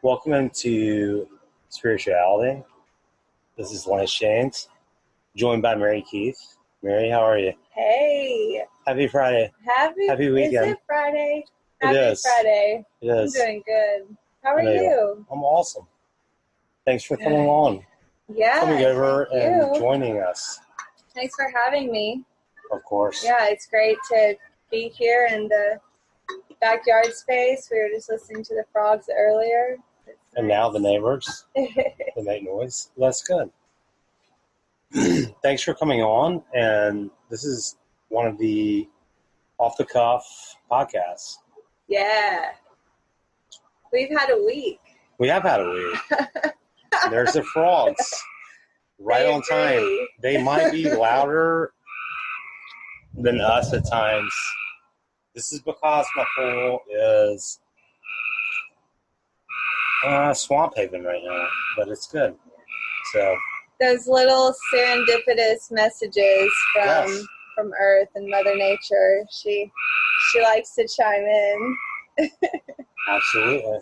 Welcome into Spirituality. This is Jaynes, joined by Mary Keith. Mary, how are you? Hey. Happy Friday. Happy weekend. Is it Friday? It is. Friday. It is. I'm doing good. How are you? I'm awesome. Thanks for coming on. Yeah. Coming over and joining us. Thanks for having me. Of course. Yeah, it's great to be here in the backyard space. We were just listening to the frogs earlier. And now the neighbors, they make noise. That's good. Thanks for coming on. And this is one of the off-the-cuff podcasts. Yeah. We've had a week. We have had a week. There's the frogs. Right on time. They might be louder than us at times. This is because my pool is swamp haven right now, but it's good. So those little serendipitous messages from Earth and Mother Nature. She likes to chime in. Absolutely.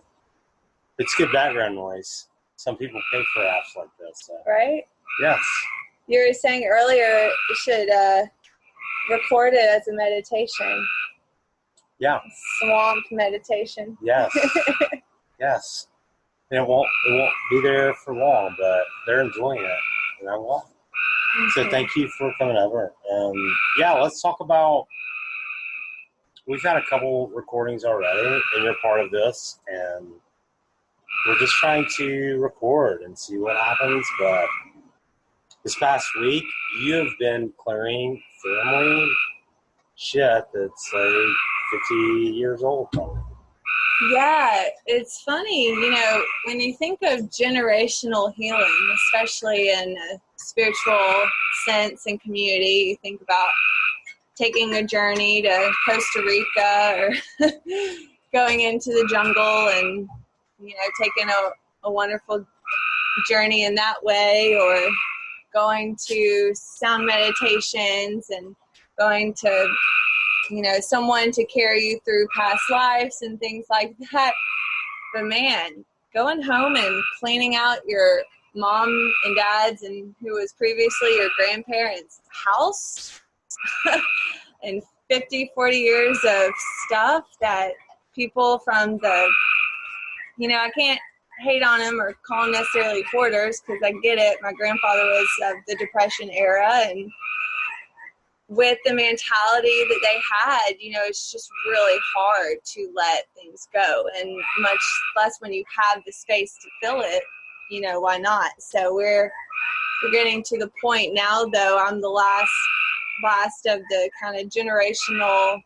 It's good background noise. Some people pay for apps like this. So. Right? Yes. You were saying earlier you should record it as a meditation. Yeah. Swamp meditation. Yes. Yes. And it won't be there for long, but they're enjoying it, and I will. Mm-hmm. So thank you for coming over. And yeah, let's talk about. We've had a couple recordings already, and you're part of this, and we're just trying to record and see what happens. But this past week, you have been clearing family shit that's like 50 years old. Yeah, it's funny, when you think of generational healing, especially in a spiritual sense and community, you think about taking a journey to Costa Rica or going into the jungle and, taking a wonderful journey in that way, or going to sound meditations and going to someone to carry you through past lives and things like that. But man, going home and cleaning out your mom and dad's and who was previously your grandparents' house and 40 years of stuff that people from the, I can't hate on them or call them necessarily hoarders because I get it. My grandfather was of the Depression era, and with the mentality that they had, it's just really hard to let things go, and much less when you have the space to fill it, why not? So we're getting to the point now, though, I'm the last of the kind of generational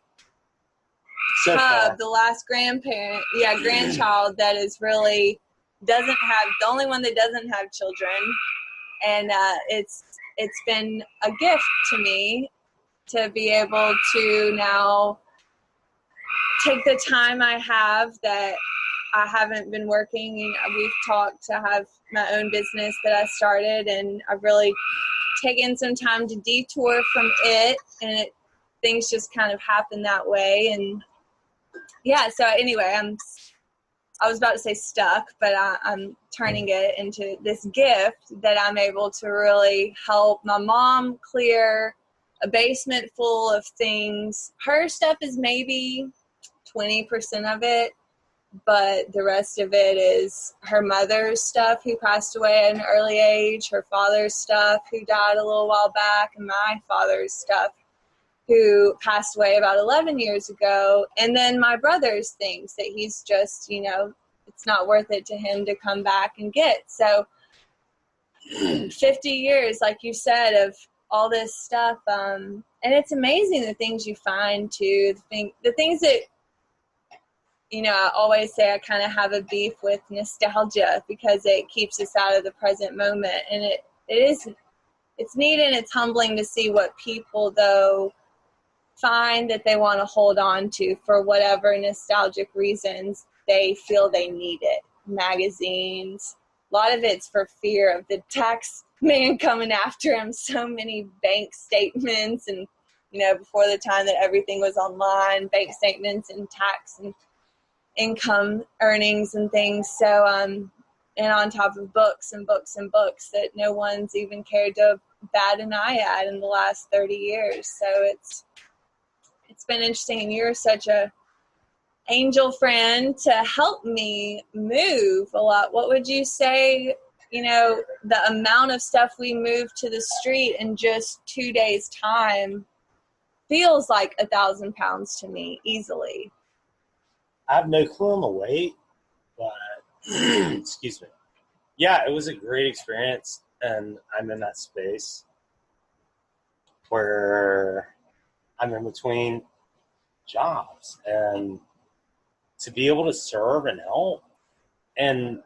hub, the last grandchild that is really doesn't have, the only one that doesn't have children, and it's been a gift to me to be able to now take the time I have that I haven't been working. We've talked to have my own business that I started, and I've really taken some time to detour from it, and things just kind of happen that way. And yeah, so anyway, I was about to say stuck, but I'm turning it into this gift that I'm able to really help my mom clear a basement full of things. Her stuff is maybe 20% of it, but the rest of it is her mother's stuff, who passed away at an early age, her father's stuff, who died a little while back, and my father's stuff, who passed away about 11 years ago, and then my brother's things that he's just, it's not worth it to him to come back and get. So 50 years, like you said, of all this stuff, and it's amazing the things you find too. The things that I always say I kind of have a beef with nostalgia because it keeps us out of the present moment, and it's neat and it's humbling to see what people though find that they want to hold on to for whatever nostalgic reasons they feel they need it. Magazines, a lot of it's for fear of the tax man coming after him. So many bank statements, and before the time that everything was online, bank statements and tax and income earnings and things. So, and on top of books and books and books that no one's even cared to bat an eye at in the last 30 years. So it's been interesting. And you're such a angel friend to help me move a lot. What would you say, the amount of stuff we moved to the street in just 2 days time feels like 1,000 pounds to me easily. I have no clue on the weight, but excuse me. Yeah, it was a great experience, and I'm in that space where I'm in between jobs, and to be able to serve and help, and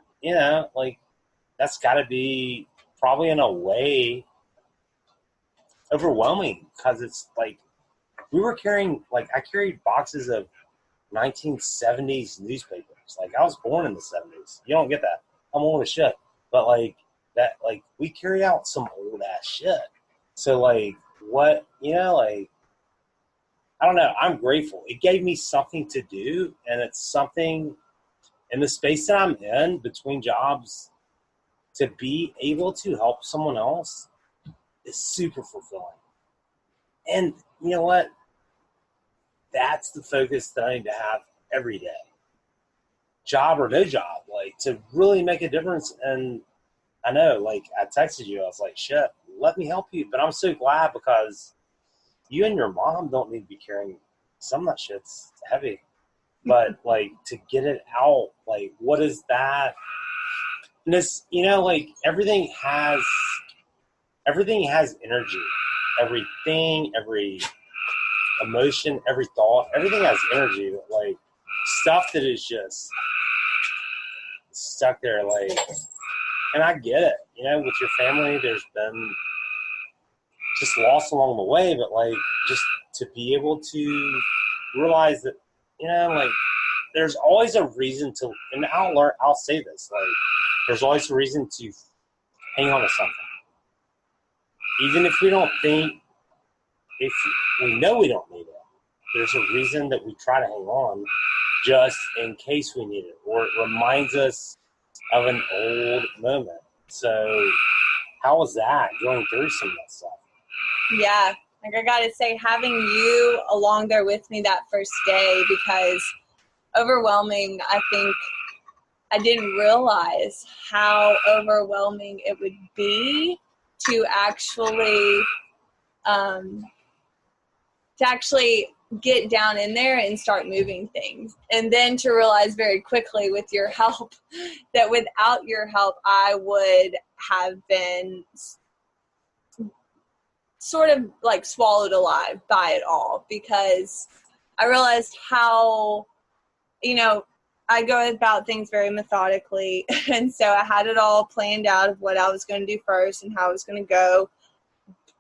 that's got to be probably in a way overwhelming, because it's like we were carrying, I carried boxes of 1970s newspapers. I was born in the 70s. You don't get that. I'm old as shit. But we carry out some old ass shit. So what, I don't know. I'm grateful. It gave me something to do, and it's something in the space that I'm in between jobs, to be able to help someone else is super fulfilling. And you know what? That's the focus that I need to have every day. Job or no job, to really make a difference. And I know, I texted you, I was like, shit, let me help you. But I'm so glad, because you and your mom don't need to be carrying some of that shit's heavy. But, to get it out, what is that? And this, everything has energy. Everything, every emotion, every thought, everything has energy. Stuff that is just stuck there, and I get it. With your family, there's been just loss along the way, but just to be able to realize that, there's always a reason to, and I'll say this, there's always a reason to hang on to something. Even if we don't think, if we know we don't need it, there's a reason that we try to hang on just in case we need it, or it reminds us of an old moment. So how was that, going through some of that stuff? Yeah, I gotta say, having you along there with me that first day, because overwhelming, I think I didn't realize how overwhelming it would be to actually get down in there and start moving things. And then to realize very quickly with your help that without your help, I would have been sort of swallowed alive by it all, because I realized how, I go about things very methodically. And so I had it all planned out of what I was going to do first and how I was going to go.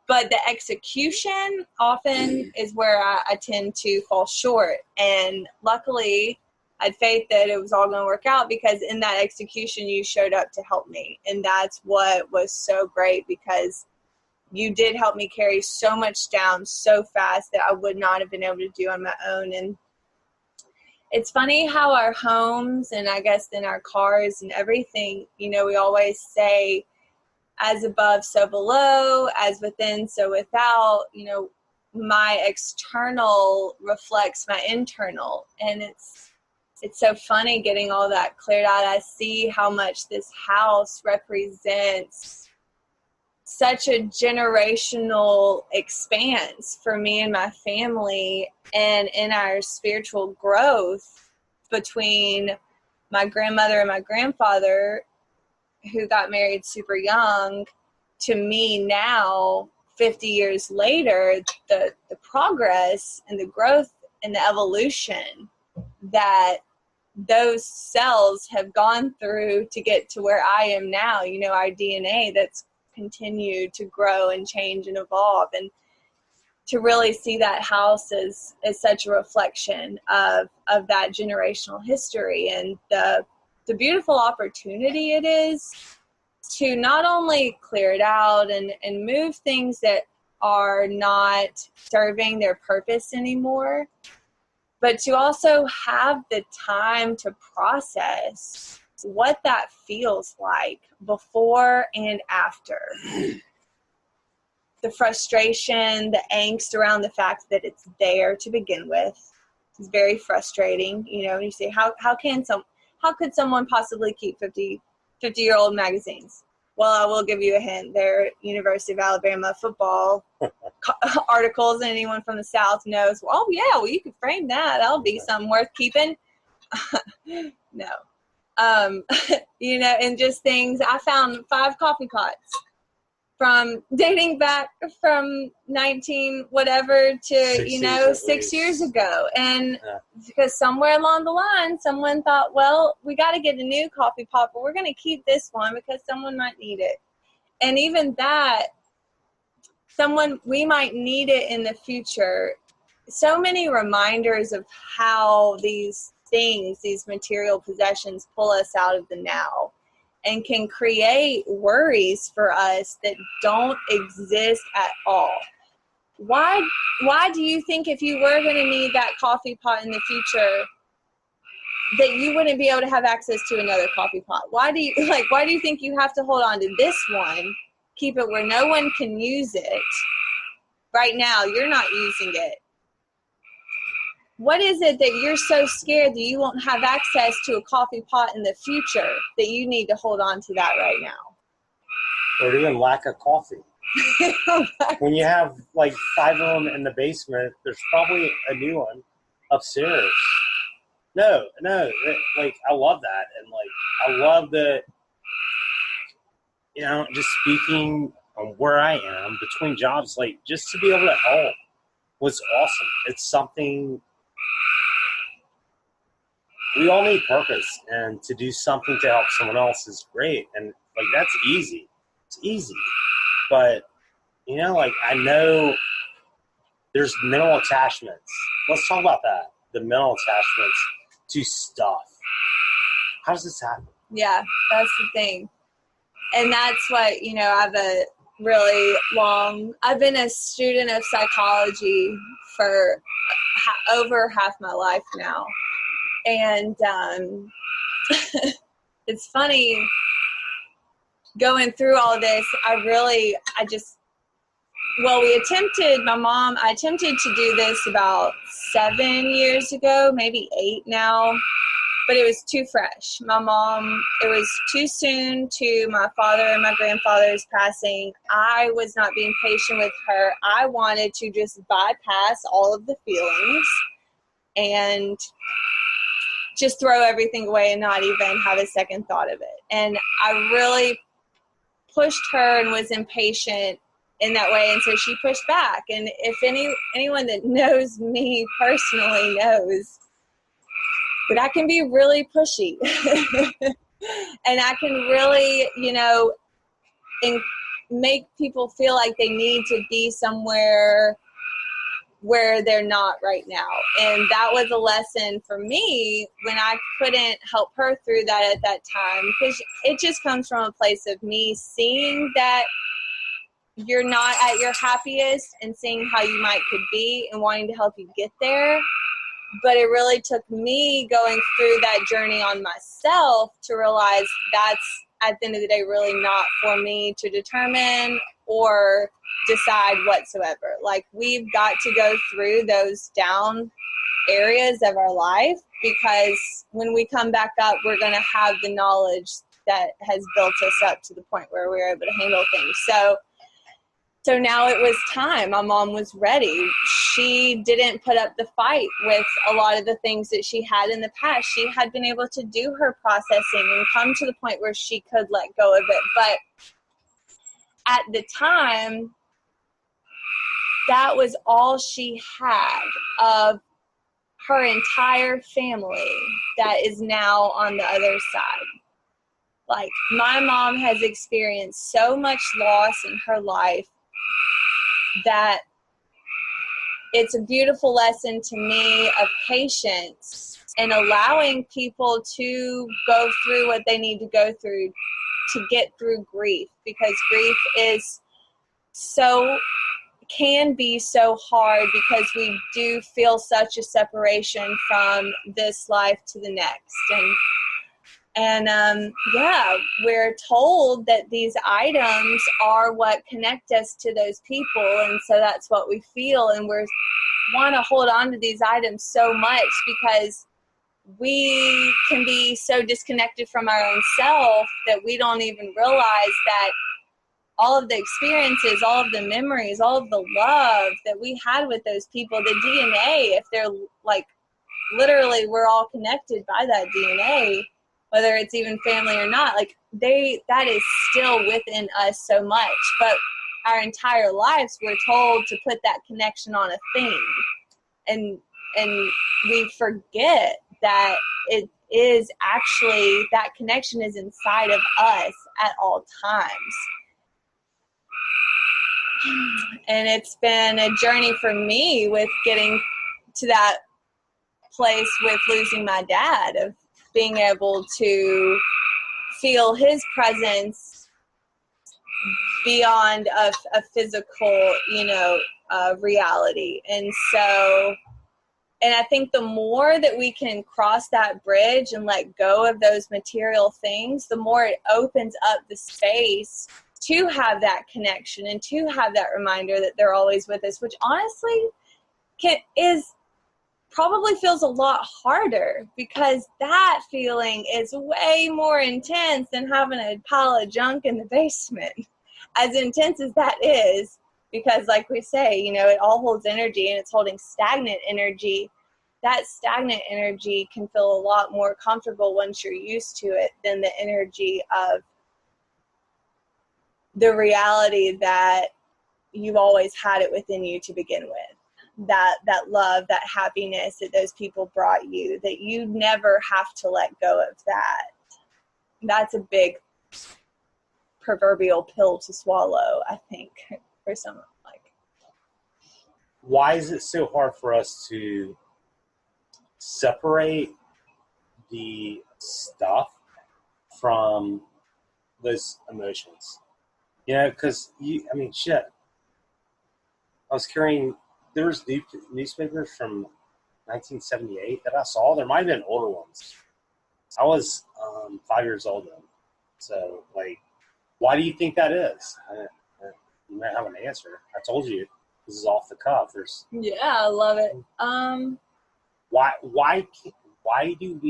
But the execution often is where I tend to fall short. And luckily, I had faith that it was all going to work out, because in that execution, you showed up to help me. And that's what was so great, because you did help me carry so much down so fast that I would not have been able to do on my own. And it's funny how our homes, and I guess in our cars and everything, we always say, as above, so below, as within, so without. My external reflects my internal. And it's so funny getting all that cleared out. I see how much this house represents such a generational expanse for me and my family, and in our spiritual growth between my grandmother and my grandfather, who got married super young, to me now, 50 years later, the progress and the growth and the evolution that those cells have gone through to get to where I am now, our DNA that's continued to grow and change and evolve. And to really see that house as such a reflection of that generational history, and the beautiful opportunity it is to not only clear it out and move things that are not serving their purpose anymore, but to also have the time to process what that feels like before and after. The frustration, the angst around the fact that it's there to begin with is very frustrating. You know, you say, how could someone possibly keep 50-year-old magazines? Well, I will give you a hint. They're University of Alabama football articles, and anyone from the South knows, well, oh, yeah, well, you could frame that. That'll be something worth keeping. No. You know, and just things. I found 5 coffee pots from dating back from 19 whatever to, 6 years ago. And because somewhere along the line, someone thought, well, we got to get a new coffee pot, but we're going to keep this one because someone might need it. And even that, we might need it in the future. So many reminders of how these things, these material possessions, pull us out of the now and can create worries for us that don't exist at all. Why do you think if you were going to need that coffee pot in the future that you wouldn't be able to have access to another coffee pot? Why do you think you have to hold on to this one, keep it where no one can use it? Right now, you're not using it. What is it that you're so scared that you won't have access to a coffee pot in the future that you need to hold on to that right now? Or even lack of coffee. When you have like 5 of them in the basement, there's probably a new one upstairs. No, like I love that. And like, I love that, just speaking on where I am between jobs, like just to be able to help was awesome. It's something. We all need purpose, and to do something to help someone else is great. And like, that's easy. It's easy. But, like, I know there's mental attachments. Let's talk about that. The mental attachments to stuff. How does this happen? Yeah, that's the thing. And that's what, I've been a student of psychology for over half my life now. And it's funny going through all this. I attempted to do this about 7 years ago, maybe 8 now, but it was too fresh. It was too soon to my father and my grandfather's passing. I was not being patient with her. I wanted to just bypass all of the feelings and just throw everything away and not even have a second thought of it. And I really pushed her and was impatient in that way, and so she pushed back. And if anyone that knows me personally knows that I can be really pushy. And I can really, make people feel like they need to be somewhere where they're not right now. And that was a lesson for me when I couldn't help her through that at that time, because it just comes from a place of me seeing that you're not at your happiest and seeing how you could be and wanting to help you get there. But it really took me going through that journey on myself to realize that's, at the end of the day, really not for me to determine or decide whatsoever. Like, we've got to go through those down areas of our life, because when we come back up, we're going to have the knowledge that has built us up to the point where we're able to handle things. So now it was time. My mom was ready. She didn't put up the fight with a lot of the things that she had in the past. She had been able to do her processing and come to the point where she could let go of it. But at the time, that was all she had of her entire family that is now on the other side. Like, my mom has experienced so much loss in her life that it's a beautiful lesson to me of patience and allowing people to go through what they need to go through to get through grief, because grief is so can be so hard because we do feel such a separation from this life to the next. And we're told that these items are what connect us to those people, and so that's what we feel, and we want to hold on to these items so much because we can be so disconnected from our own self that we don't even realize that all of the experiences, all of the memories, all of the love that we had with those people, the DNA, if they're like literally we're all connected by that DNA, whether it's even family or not, like that is still within us so much. But our entire lives we're told to put that connection on a thing. And we forget that it is actually, that connection is inside of us at all times. And it's been a journey for me with getting to that place with losing my dad, of being able to feel his presence beyond a physical, reality. And I think the more that we can cross that bridge and let go of those material things, the more it opens up the space to have that connection and to have that reminder that they're always with us, which honestly probably feels a lot harder, because that feeling is way more intense than having a pile of junk in the basement. As intense as that is, because like we say, it all holds energy, and it's holding stagnant energy. That stagnant energy can feel a lot more comfortable once you're used to it than the energy of the reality that you've always had it within you to begin with. That love, that happiness that those people brought you, that you never have to let go of that. That's a big proverbial pill to swallow, I think, for someone like. Why is it so hard for us to separate the stuff from those emotions? Because shit. I was carrying, there was newspapers from 1978 that I saw. There might have been older ones. I was 5 years old then. So, why do you think that is? You might have an answer. I told you this is off the cuff. Yeah, I love it. Why do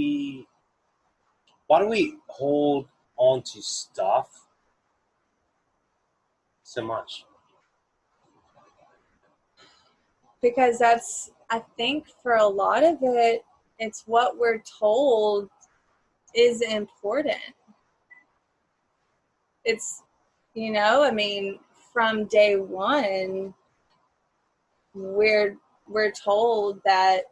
we hold on to stuff so much? Because I think for a lot of it, it's what we're told is important. It's, from day one, we're told that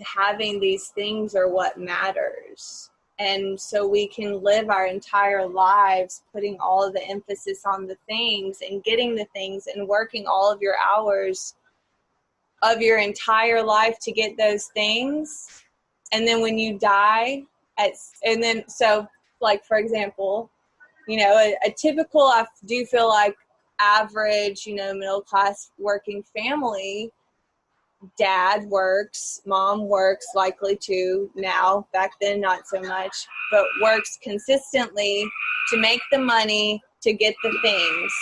having these things are what matters. And so we can live our entire lives putting all of the emphasis on the things and getting the things and working all of your hours of your entire life to get those things. And then when you die, for example, a typical, I do feel like average, middle class working family, dad works, mom works, likely to now, back then not so much, but works consistently to make the money to get the things.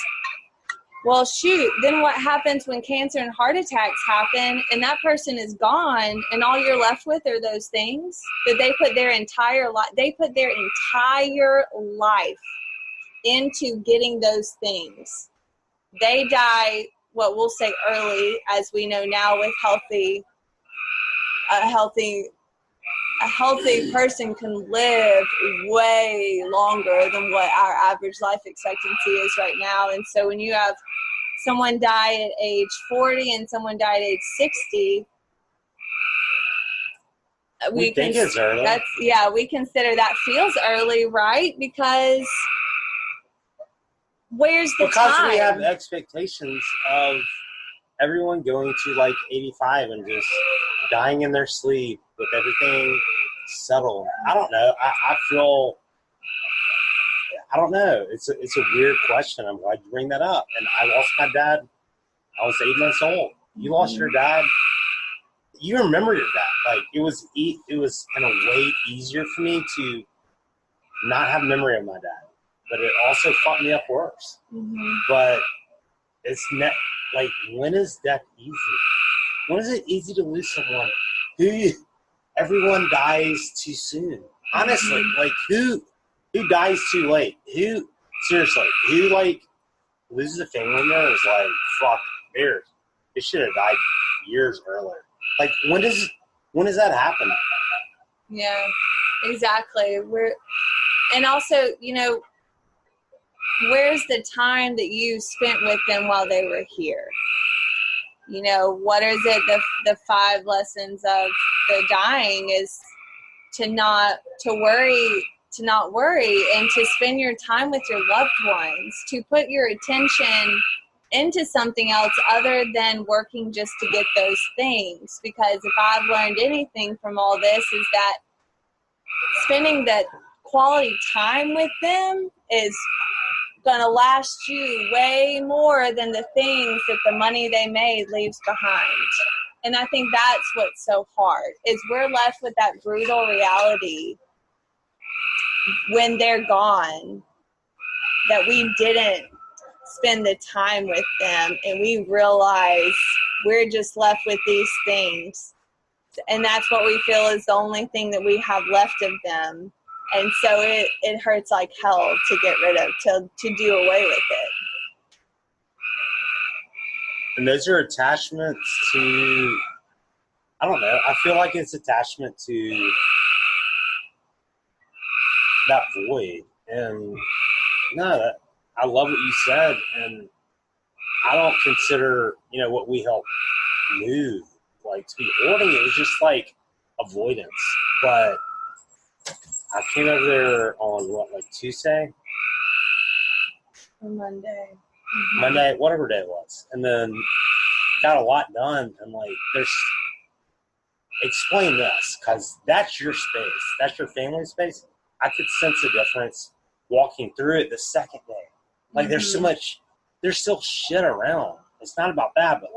Well, shoot, then what happens when cancer and heart attacks happen and that person is gone and all you're left with are those things that they put their entire life into getting those things. They die, what we'll say early, as we know now with a healthy person can live way longer than what our average life expectancy is right now. And so when you have someone die at age 40 and someone die at age 60, we think it's early. We consider that feels early, right? Because where's the time? Because we have expectations of everyone going to 85 and just dying in their sleep with everything settled. I don't know. I don't know. It's a weird question. I'm glad you bring that up. And I lost my dad I was 8 months old. You lost your dad. You remember your dad. Like, it was in a way easier for me to not have memory of my dad. But it also fucked me up worse. Mm-hmm. But it's like, when is death easy? When is it easy to lose someone who everyone dies too soon? Honestly, like, who dies too late? Who like loses a family member is like, fuck, they should have died years earlier. Like, when does that happen? Yeah, exactly. And also, where's the time that you spent with them while they were here? What is it? The 5 lessons of the dying is to not worry, and to spend your time with your loved ones, to put your attention into something else other than working just to get those things. Because if I've learned anything from all this, is that spending that quality time with them is going to last you way more than the things that the money they made leaves behind. And I think that's what's so hard, is we're left with that brutal reality when they're gone, that we didn't spend the time with them, and we realize we're just left with these things. And that's what we feel is the only thing that we have left of them. And so it hurts like hell to get rid of, to do away with it. And those are attachments to, I don't know, I feel like it's attachment to that void. And no, I love what you said. And I don't consider, what we help move, like, to be hoarding. It was just like avoidance. But I came over there on Tuesday? Or Monday. Mm-hmm. Monday, whatever day it was. And then got a lot done. And explain this, because that's your space. That's your family space. I could sense a difference walking through it the second day. Like, there's so much, there's still shit around. It's not about that, but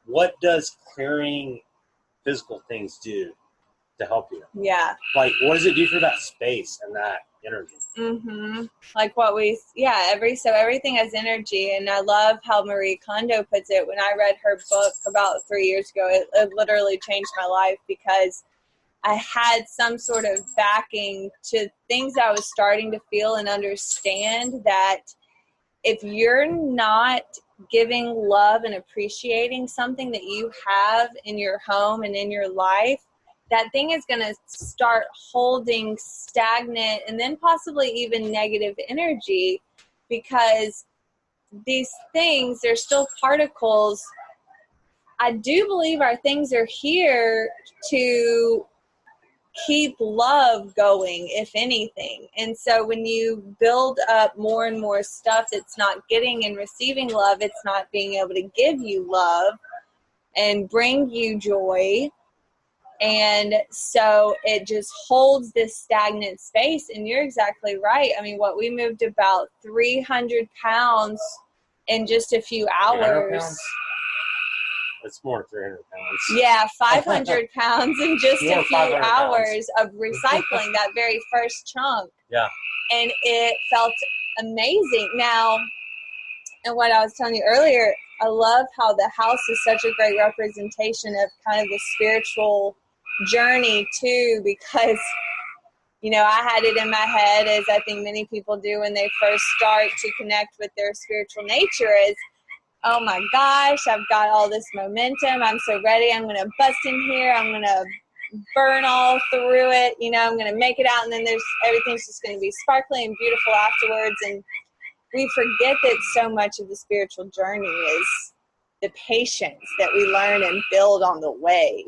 what does clearing physical things do to help you? Yeah. Like, what does it do for that space and that energy? Mm-hmm. Like everything has energy. And I love how Marie Kondo puts it. When I read her book about 3 years ago, it literally changed my life, because I had some sort of backing to things I was starting to feel and understand, that if you're not giving love and appreciating something that you have in your home and in your life, that thing is going to start holding stagnant and then possibly even negative energy, because these things, they're still particles. I do believe our things are here to keep love going, if anything. And so when you build up more and more stuff that's not getting and receiving love, it's not being able to give you love and bring you joy. And so it just holds this stagnant space. And you're exactly right. I mean, we moved about 300 pounds in just a few hours. It's more than 300 pounds. Yeah, 500 pounds in just a few hours of recycling that very first chunk. Yeah. And it felt amazing. Now, and what I was telling you earlier, I love how the house is such a great representation of kind of the spiritual journey too, because, I had it in my head, as I think many people do when they first start to connect with their spiritual nature, is, oh my gosh, I've got all this momentum. I'm so ready. I'm going to bust in here. I'm going to burn all through it. I'm going to make it out. And then everything's just going to be sparkling and beautiful afterwards. And we forget that so much of the spiritual journey is the patience that we learn and build on the way.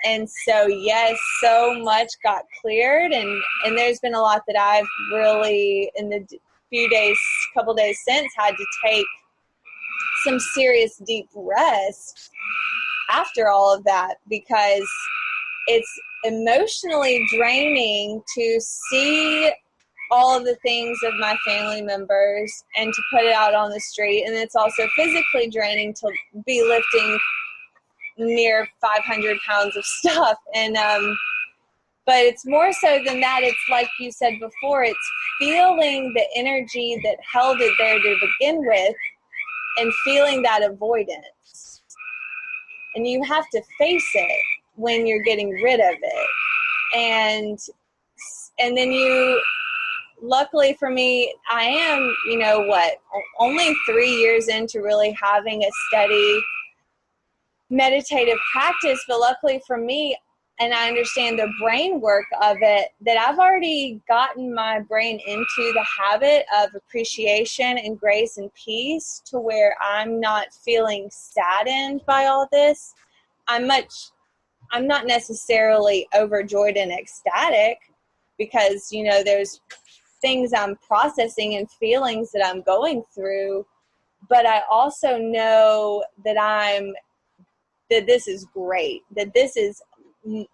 And so, yes, so much got cleared. And there's been a lot that I've really, in the couple days since, had to take some serious deep rest after all of that, because it's emotionally draining to see all of the things of my family members and to put it out on the street. And it's also physically draining to be lifting near 500 pounds of stuff. And but it's more so than that. It's like you said before, it's feeling the energy that held it there to begin with and feeling that avoidance. And you have to face it when you're getting rid of it. And then you, luckily for me, I am, only 3 years into really having a steady meditative practice, but luckily for me, and I understand the brain work of it, that I've already gotten my brain into the habit of appreciation and grace and peace to where I'm not feeling saddened by all this. I'm not necessarily overjoyed and ecstatic because, there's things I'm processing and feelings that I'm going through, but I also know that this is great, that this is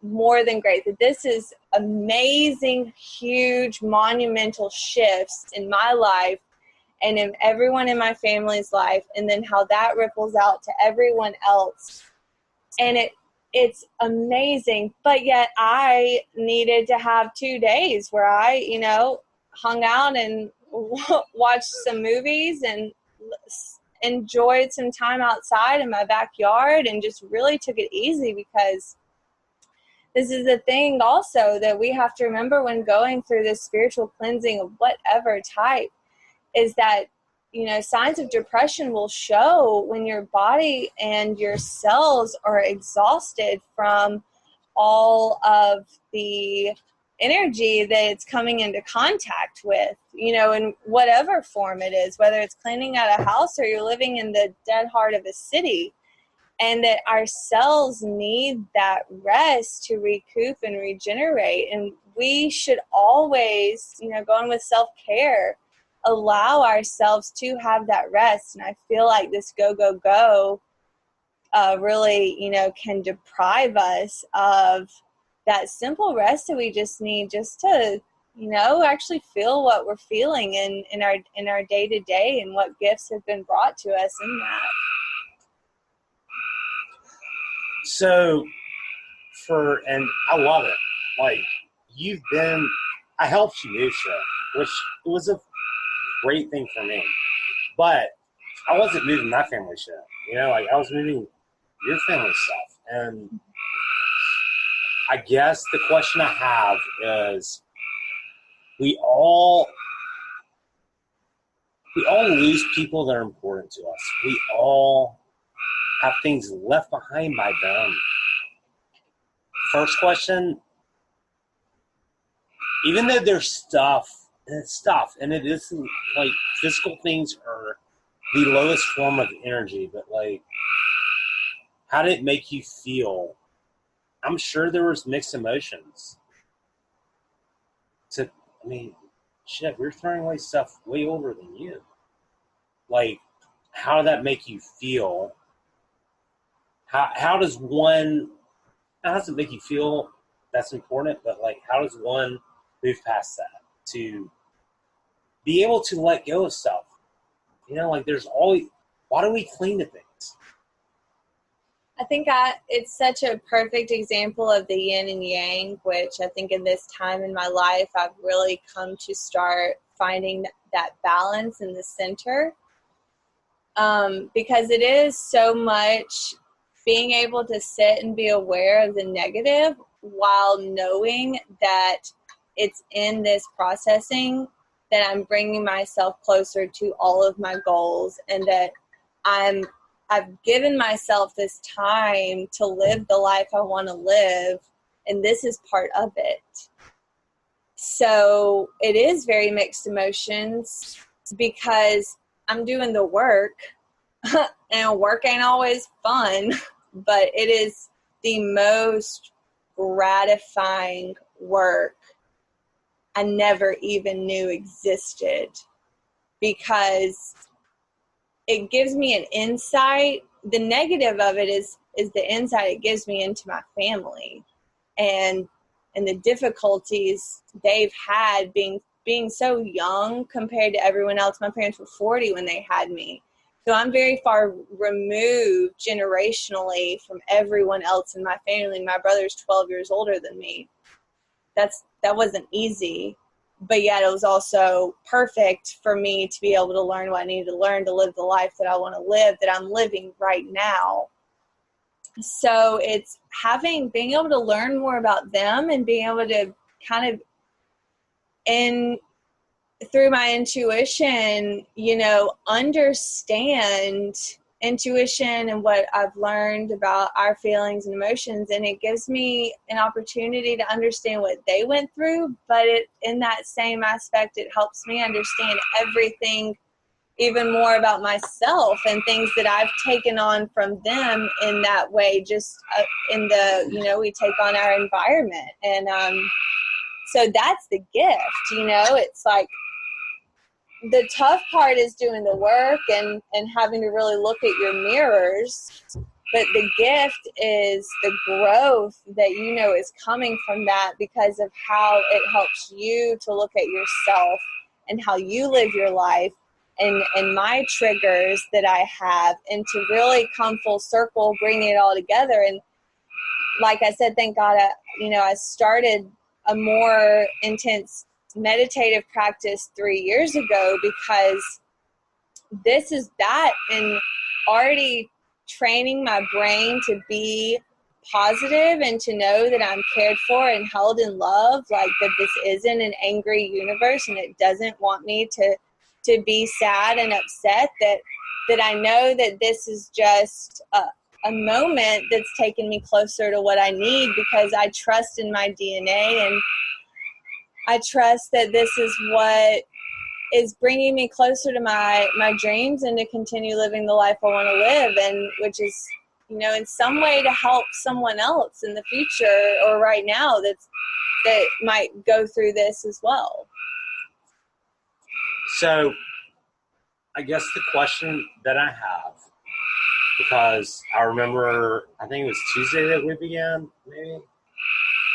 more than great, that this is amazing, huge, monumental shifts in my life and in everyone in my family's life, and then how that ripples out to everyone else. And it's amazing, but yet I needed to have 2 days where I, hung out and watched some movies and enjoyed some time outside in my backyard and just really took it easy, because this is the thing also that we have to remember when going through this spiritual cleansing of whatever type, is that, signs of depression will show when your body and your cells are exhausted from all of the energy that it's coming into contact with, in whatever form it is, whether it's cleaning out a house or you're living in the dead heart of a city. And that our cells need that rest to recoup and regenerate. And we should always, going with self-care, allow ourselves to have that rest. And I feel like this go really, can deprive us of that simple rest that we just need just to, actually feel what we're feeling in our day-to-day and what gifts have been brought to us in that. So, and I love it. Like, I helped you move shit, which was a great thing for me. But I wasn't moving my family shit. I was moving your family stuff. And I guess the question I have is, we all lose people that are important to us. We all have things left behind by them. First question, even though there's stuff, and it isn't like physical things are the lowest form of energy, but like, how did it make you feel? I'm sure there was mixed emotions. Shit, we're throwing away stuff way older than you. Like, how did that make you feel? How does it make you feel? That's important, but like, how does one move past that to be able to let go of stuff? Like, there's always, why do we cling to things? I think it's such a perfect example of the yin and yang, which I think in this time in my life, I've really come to start finding that balance in the center. Because it is so much being able to sit and be aware of the negative while knowing that it's in this processing that I'm bringing myself closer to all of my goals, and that I've given myself this time to live the life I want to live, and this is part of it. So it is very mixed emotions because I'm doing the work, and work ain't always fun, but it is the most gratifying work I never even knew existed, because it gives me an insight. The negative of it is the insight it gives me into my family and the difficulties they've had being being so young compared to everyone else. My parents were 40 when they had me. So I'm very far removed generationally from everyone else in my family. My brother's 12 years older than me. That wasn't easy, but yet it was also perfect for me to be able to learn what I needed to learn to live the life that I want to live, that I'm living right now. So it's being able to learn more about them and being able to kind of, through my intuition, understand intuition and what I've learned about our feelings and emotions. And it gives me an opportunity to understand what they went through. But in that same aspect, it helps me understand everything even more about myself and things that I've taken on from them in that way, just in the, we take on our environment. And so that's the gift, it's like, the tough part is doing the work and having to really look at your mirrors. But the gift is the growth that is coming from that, because of how it helps you to look at yourself and how you live your life and my triggers that I have, and to really come full circle, bringing it all together. And like I said, thank God, I started a more intense meditative practice 3 years ago, because this is that, and already training my brain to be positive and to know that I'm cared for and held in love, like that this isn't an angry universe and it doesn't want me to be sad and upset, that I know that this is just a moment that's taken me closer to what I need, because I trust in my DNA, and I trust that this is what is bringing me closer to my dreams and to continue living the life I want to live, and which is, in some way to help someone else in the future or right now that might go through this as well. So I guess the question that I have, because I remember, I think it was Tuesday that we began, maybe?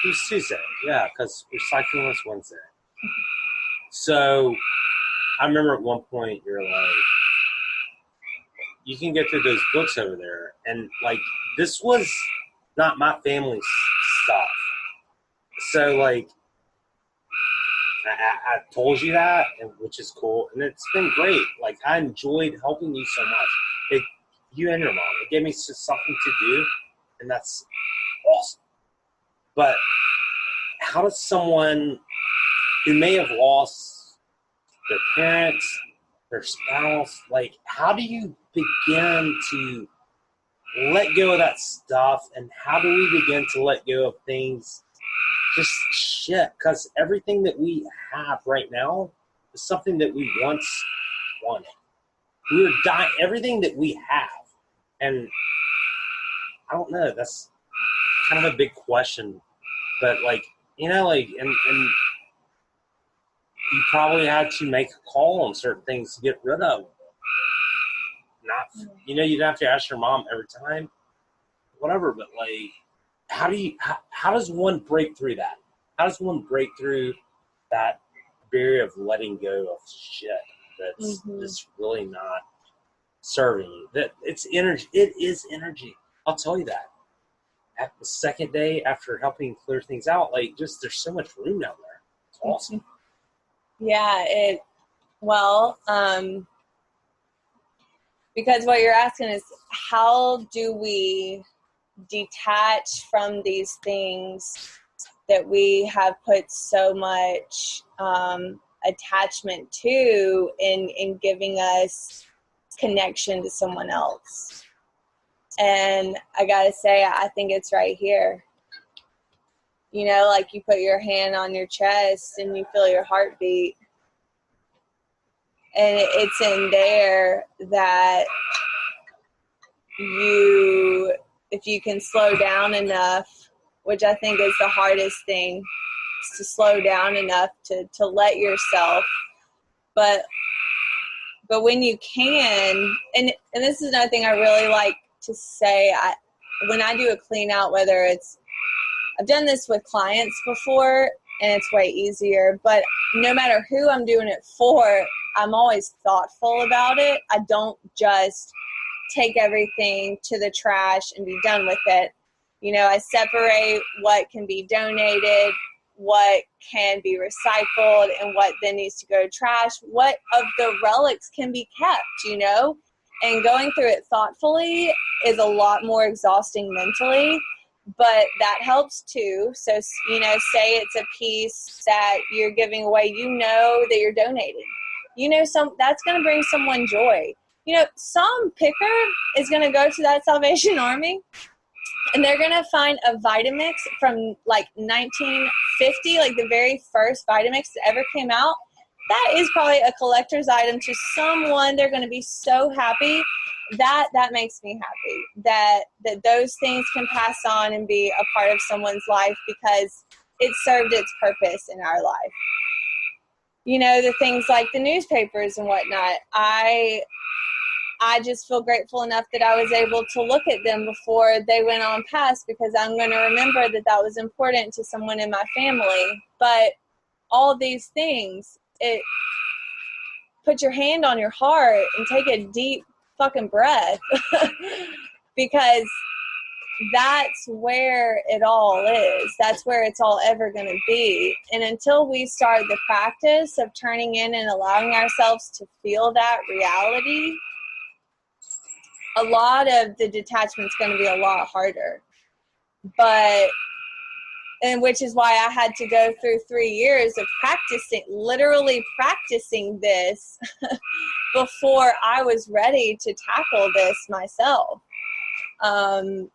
It was Tuesday, yeah, because recycling was Wednesday. So I remember at one point you're like, you can get through those books over there. And like, this was not my family's stuff. So like, I told you that, which is cool. And it's been great. Like, I enjoyed helping you so much. You and your mom, it gave me something to do. And that's awesome. But how does someone who may have lost their parents, their spouse, like, how do you begin to let go of that stuff? And how do we begin to let go of things, just shit? Because everything that we have right now is something that we once wanted. We were dying, everything that we have. And I don't know, that's kind of a big question. But like, and you probably had to make a call on certain things to get rid of. Not, you'd have to ask your mom every time, whatever. But like, how does one break through that? How does one break through that barrier of letting go of shit that's just really not serving you? That it's energy. It is energy. I'll tell you that. At the second day after helping clear things out, like, just there's so much room down there. It's awesome. Yeah, because what you're asking is, how do we detach from these things that we have put so much attachment to in giving us connection to someone else? And I gotta say, I think it's right here. Like you put your hand on your chest and you feel your heartbeat. And it's in there that if you can slow down enough, which I think is the hardest thing, is to slow down enough to let yourself. But when you can, and this is another thing I really like to say, when I do a clean out, whether it's, I've done this with clients before, and it's way easier. But no matter who I'm doing it for, I'm always thoughtful about it. I don't just take everything to the trash and be done with it. You know, I separate what can be donated, what can be recycled, and what then needs to go to trash. What of the relics can be kept, you know? And going through it thoughtfully is a lot more exhausting mentally, but that helps too. So, you know, say it's a piece that you're giving away, you know that you're donating. You know, that's going to bring someone joy. You know, some picker is going to go to that Salvation Army, and they're going to find a Vitamix from like 1950, like the very first Vitamix that ever came out. That is probably a collector's item to someone. They're going to be so happy. That makes me happy that those things can pass on and be a part of someone's life because it served its purpose in our life. You know, the things like the newspapers and whatnot, I just feel grateful enough that I was able to look at them before they went on past, because I'm going to remember that was important to someone in my family. But all these things, it put your hand on your heart and take a deep fucking breath because that's where it all is. That's where it's all ever going to be. And until we start the practice of turning in and allowing ourselves to feel that reality, a lot of the detachment's going to be a lot harder. And which is why I had to go through 3 years of literally practicing this before I was ready to tackle this myself. And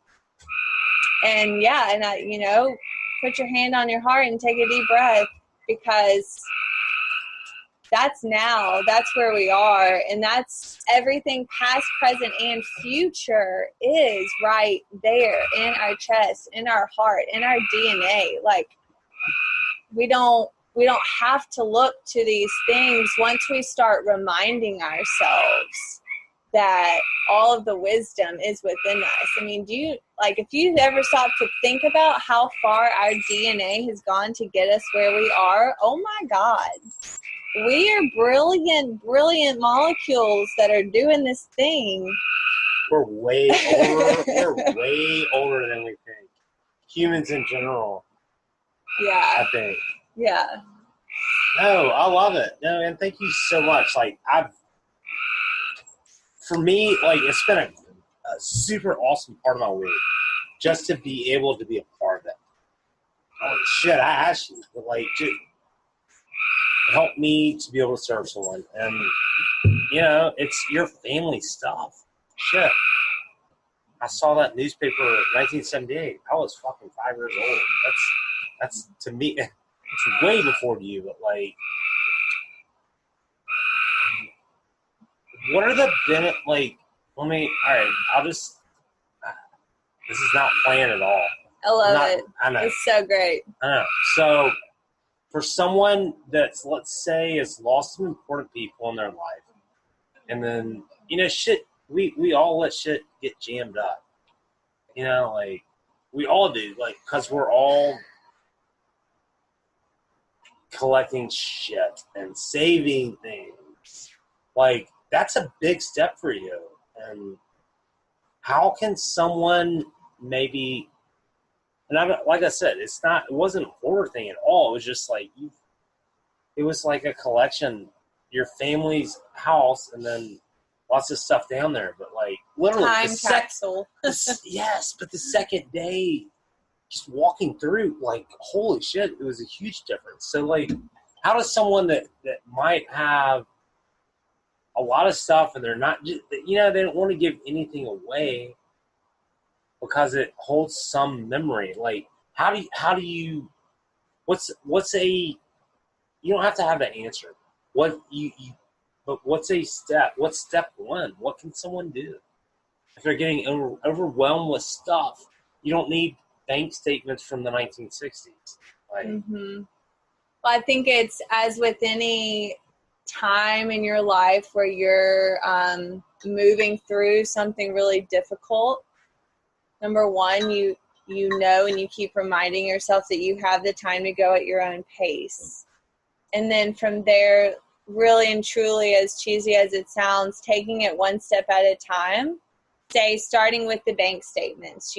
you know, put your hand on your heart and take a deep breath, because that's where we are, and that's everything past, present, and future is right there in our chest, in our heart, in our DNA. Like, we don't have to look to these things once we start reminding ourselves that all of the wisdom is within us. I mean, if you've ever stopped to think about how far our DNA has gone to get us where we are, oh my God. We are brilliant molecules that are doing this thing. We're way older than we think. Humans in general. Yeah. I think. Yeah. No, I love it. No, and thank you so much. Like, for me, like, it's been a super awesome part of my week just to be able to be a part of it. Oh, shit, I asked you, but like, dude, help me to be able to serve someone. And, you know, it's your family stuff. Shit. I saw that newspaper in 1978. I was fucking 5 years old. That's to me, it's way before you, but like, what are the like, all right, this is not planned at all. I love it. I know. It's so great. I know. So, for someone that's, let's say, has lost some important people in their life, and then, you know, shit, we all let shit get jammed up. You know, like, we all do, like, because we're all collecting shit and saving things. Like, that's a big step for you. And how can someone maybe, and like I said, it wasn't a horror thing at all. It was just like, it was like a collection, your family's house, and then lots of stuff down there. But like, literally, time capsule. Yes, but the second day, just walking through, like, holy shit, it was a huge difference. So like, how does someone that might have a lot of stuff and they're not, you know, they don't want to give anything away because it holds some memory. Like, how do you, what's you don't have to have the answer. But what's a step? What's step one? What can someone do? If they're getting overwhelmed with stuff, you don't need bank statements from the 1960s. Like, mm-hmm. Well, I think it's as with any time in your life where you're moving through something really difficult. Number one, you and you keep reminding yourself that you have the time to go at your own pace. And then from there, really and truly, as cheesy as it sounds, taking it one step at a time, say starting with the bank statements,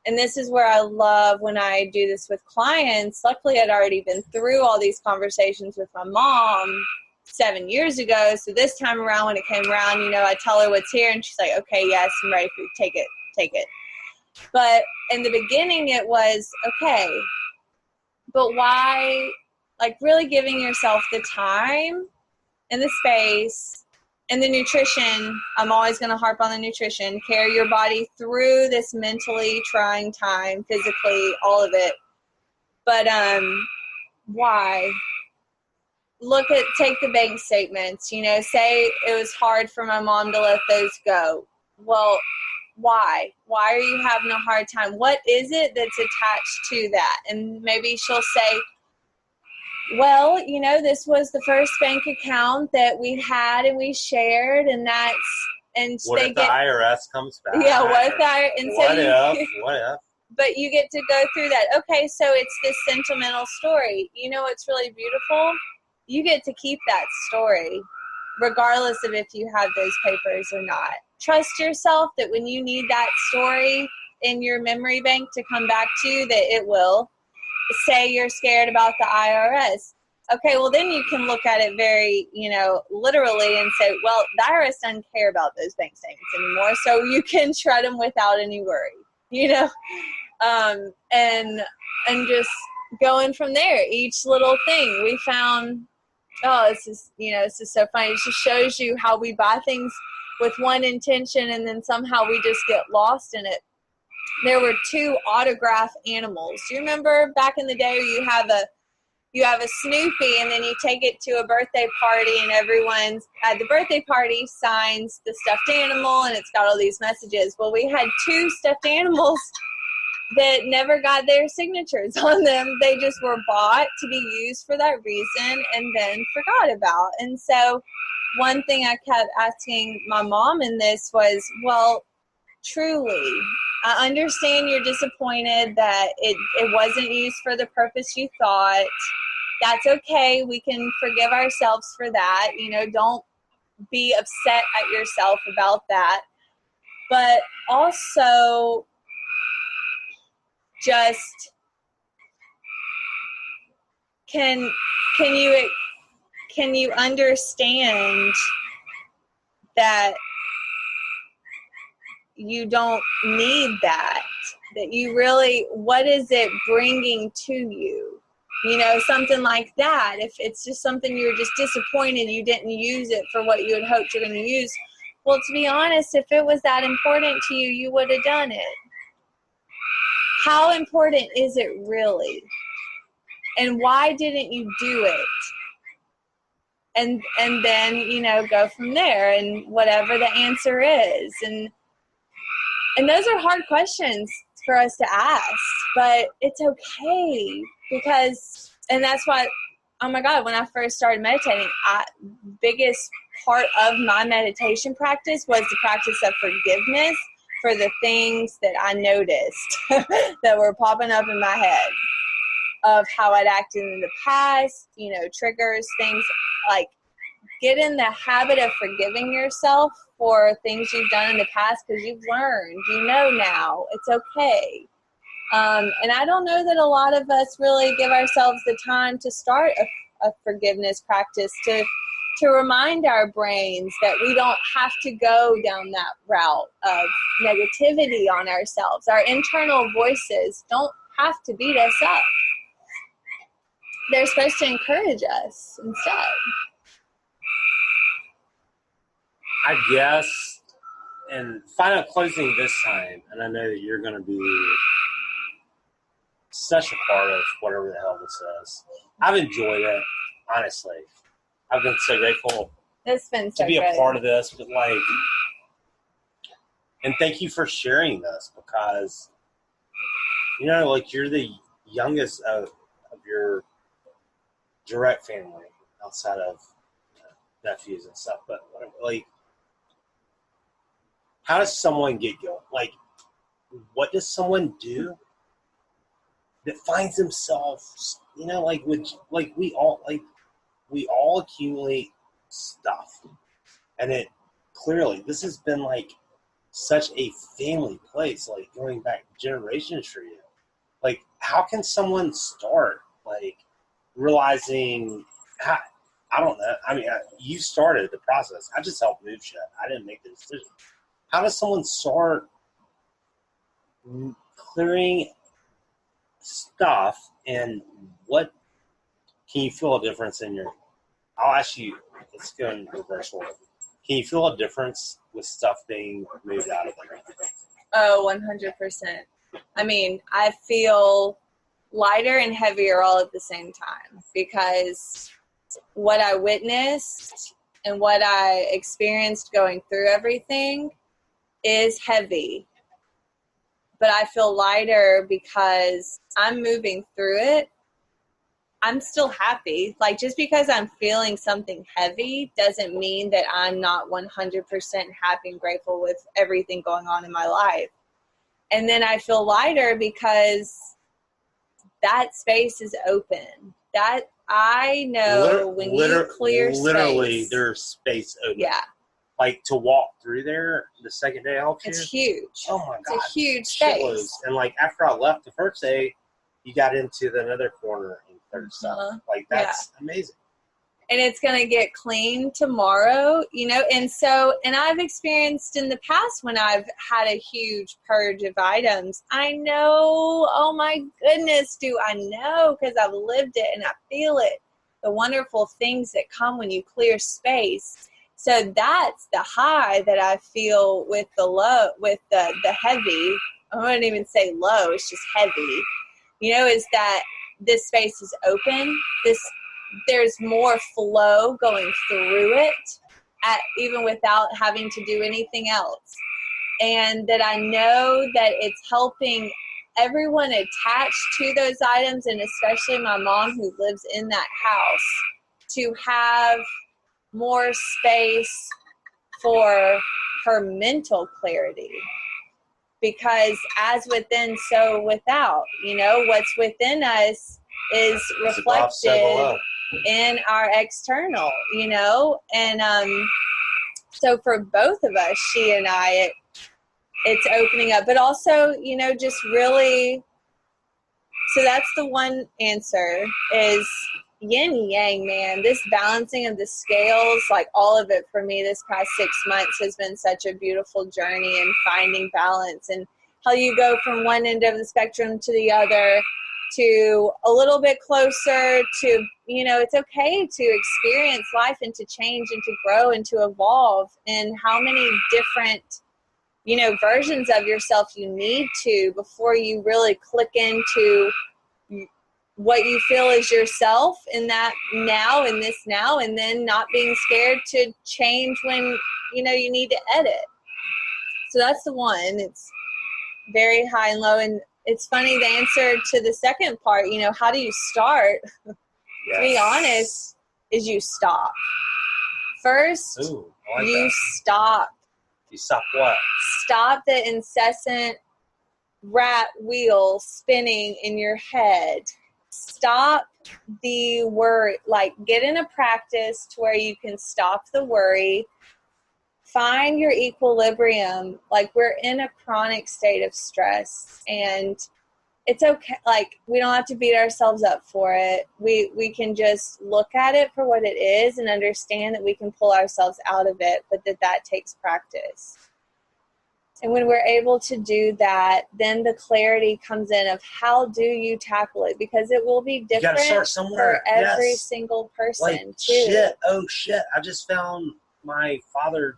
and this is where I love when I do this with clients. Luckily, I'd already been through all these conversations with my mom 7 years ago. So this time around, when it came around, I tell her what's here, and she's like, okay, yes, I'm ready for you. Take it. But in the beginning, it was, okay, but why, like really giving yourself the time and the space and the nutrition. I'm always going to harp on the nutrition. Carry your body through this mentally trying time, physically, all of it. But why? Take the bank statements. Say it was hard for my mom to let those go. Well, why? Why are you having a hard time? What is it that's attached to that? And maybe she'll say, well, this was the first bank account that we had and we shared, and what if the IRS comes back? Yeah, what if the IRS? And What if? But you get to go through that. Okay, so it's this sentimental story. What's really beautiful? You get to keep that story, regardless of if you have those papers or not. Trust yourself that when you need that story in your memory bank to come back to you, that it will. Say you're scared about the IRS. Okay, well then you can look at it very, literally and say, well, the IRS doesn't care about those bank statements anymore, so you can shred them without any worry, and just going from there. Each little thing we found, this is so funny. It just shows you how we buy things with one intention and then somehow we just get lost in it. There were 2 autograph animals. Do you remember back in the day where you have a Snoopy and then you take it to a birthday party and everyone's at the birthday party signs the stuffed animal and it's got all these messages. Well, we had 2 stuffed animals that never got their signatures on them. They just were bought to be used for that reason and then forgot about. And so one thing I kept asking my mom in this was, well, truly, I understand you're disappointed that it wasn't used for the purpose you thought. That's okay. We can forgive ourselves for that. Don't be upset at yourself about that. But also just can you understand that you don't need that you really, what is it bringing to you? Something like that. If it's just something you're just disappointed you didn't use it for what you had hoped you're going to use. Well, to be honest, if it was that important to you, you would have done it. How important is it really? And why didn't you do it? And then, go from there and whatever the answer is. And those are hard questions for us to ask, but it's okay because, and that's why, oh my God, when I first started meditating, biggest part of my meditation practice was the practice of forgiveness for the things that I noticed that were popping up in my head of how I'd acted in the past, triggers, things like get in the habit of forgiving yourself for things you've done in the past because you've learned, now, it's okay. And I don't know that a lot of us really give ourselves the time to start a forgiveness practice to remind our brains that we don't have to go down that route of negativity on ourselves. Our internal voices don't have to beat us up. They're supposed to encourage us instead. I guess, and final closing this time, and I know that you're going to be such a part of whatever the hell this is. I've enjoyed it, honestly. I've been so grateful It's been so to be good. a part of this, but and thank you for sharing this because, you're the youngest of your direct family outside of nephews and stuff, but how does someone get going? what does someone do that finds themselves, we all accumulate stuff, and it clearly this has been like such a family place, like going back generations for you. Like, how can someone start like realizing? I don't know. I mean, you started the process. I just helped move shit. I didn't make the decision. How does someone start clearing stuff, and what can you feel a difference in your? I'll ask you. Let's go in reverse order. Can you feel a difference with stuff being moved out of there? Oh, 100%. I mean, I feel lighter and heavier all at the same time, because what I witnessed and what I experienced going through everything is heavy. But I feel lighter because I'm moving through it. I'm still happy. Like, just because I'm feeling something heavy doesn't mean that I'm not 100% happy and grateful with everything going on in my life. And then I feel lighter because that space is open. That I know when you clear literally space. there's space open. Yeah. Like, to walk through there the second day I helped you. It's huge. Oh my God. It's a huge space. And like, after I left the first day, you got into another corner and cleared stuff. Like, that's amazing. And it's going to get clean tomorrow, and I've experienced in the past when I've had a huge purge of items, I know, oh my goodness, do I know, because I've lived it and I feel it, the wonderful things that come when you clear space. So that's the high that I feel with the low, with the heavy. I wouldn't even say low, it's just heavy, is that this space is open. There's more flow going through it, even without having to do anything else. And that I know that it's helping everyone attached to those items, and especially my mom who lives in that house, to have more space for her mental clarity. Because as within, so without, what's within us is reflected in our external, and so for both of us, she and I, it's opening up, but also, just really, so that's the one answer is yin and yang, man. This balancing of the scales, like all of it for me this past 6 months has been such a beautiful journey in finding balance, and how you go from one end of the spectrum to the other, to a little bit closer to, it's okay to experience life and to change and to grow and to evolve, and how many different, versions of yourself you need to before you really click into what you feel is yourself in that now, in this now, and then not being scared to change when, you need to edit. So that's the one. It's very high and low. And it's funny, the answer to the second part, how do you start? Yes. To be honest, is you stop. First, stop. You stop what? Stop the incessant rat wheel spinning in your head. Stop the worry. Like, get in a practice to where you can stop the worry. Find your equilibrium. Like, we're in a chronic state of stress, and it's okay. Like, we don't have to beat ourselves up for it. We can just look at it for what it is and understand that we can pull ourselves out of it, but that takes practice. And when we're able to do that, then the clarity comes in of how do you tackle it, because it will be different for every single person. Like, too. Shit, I just found my father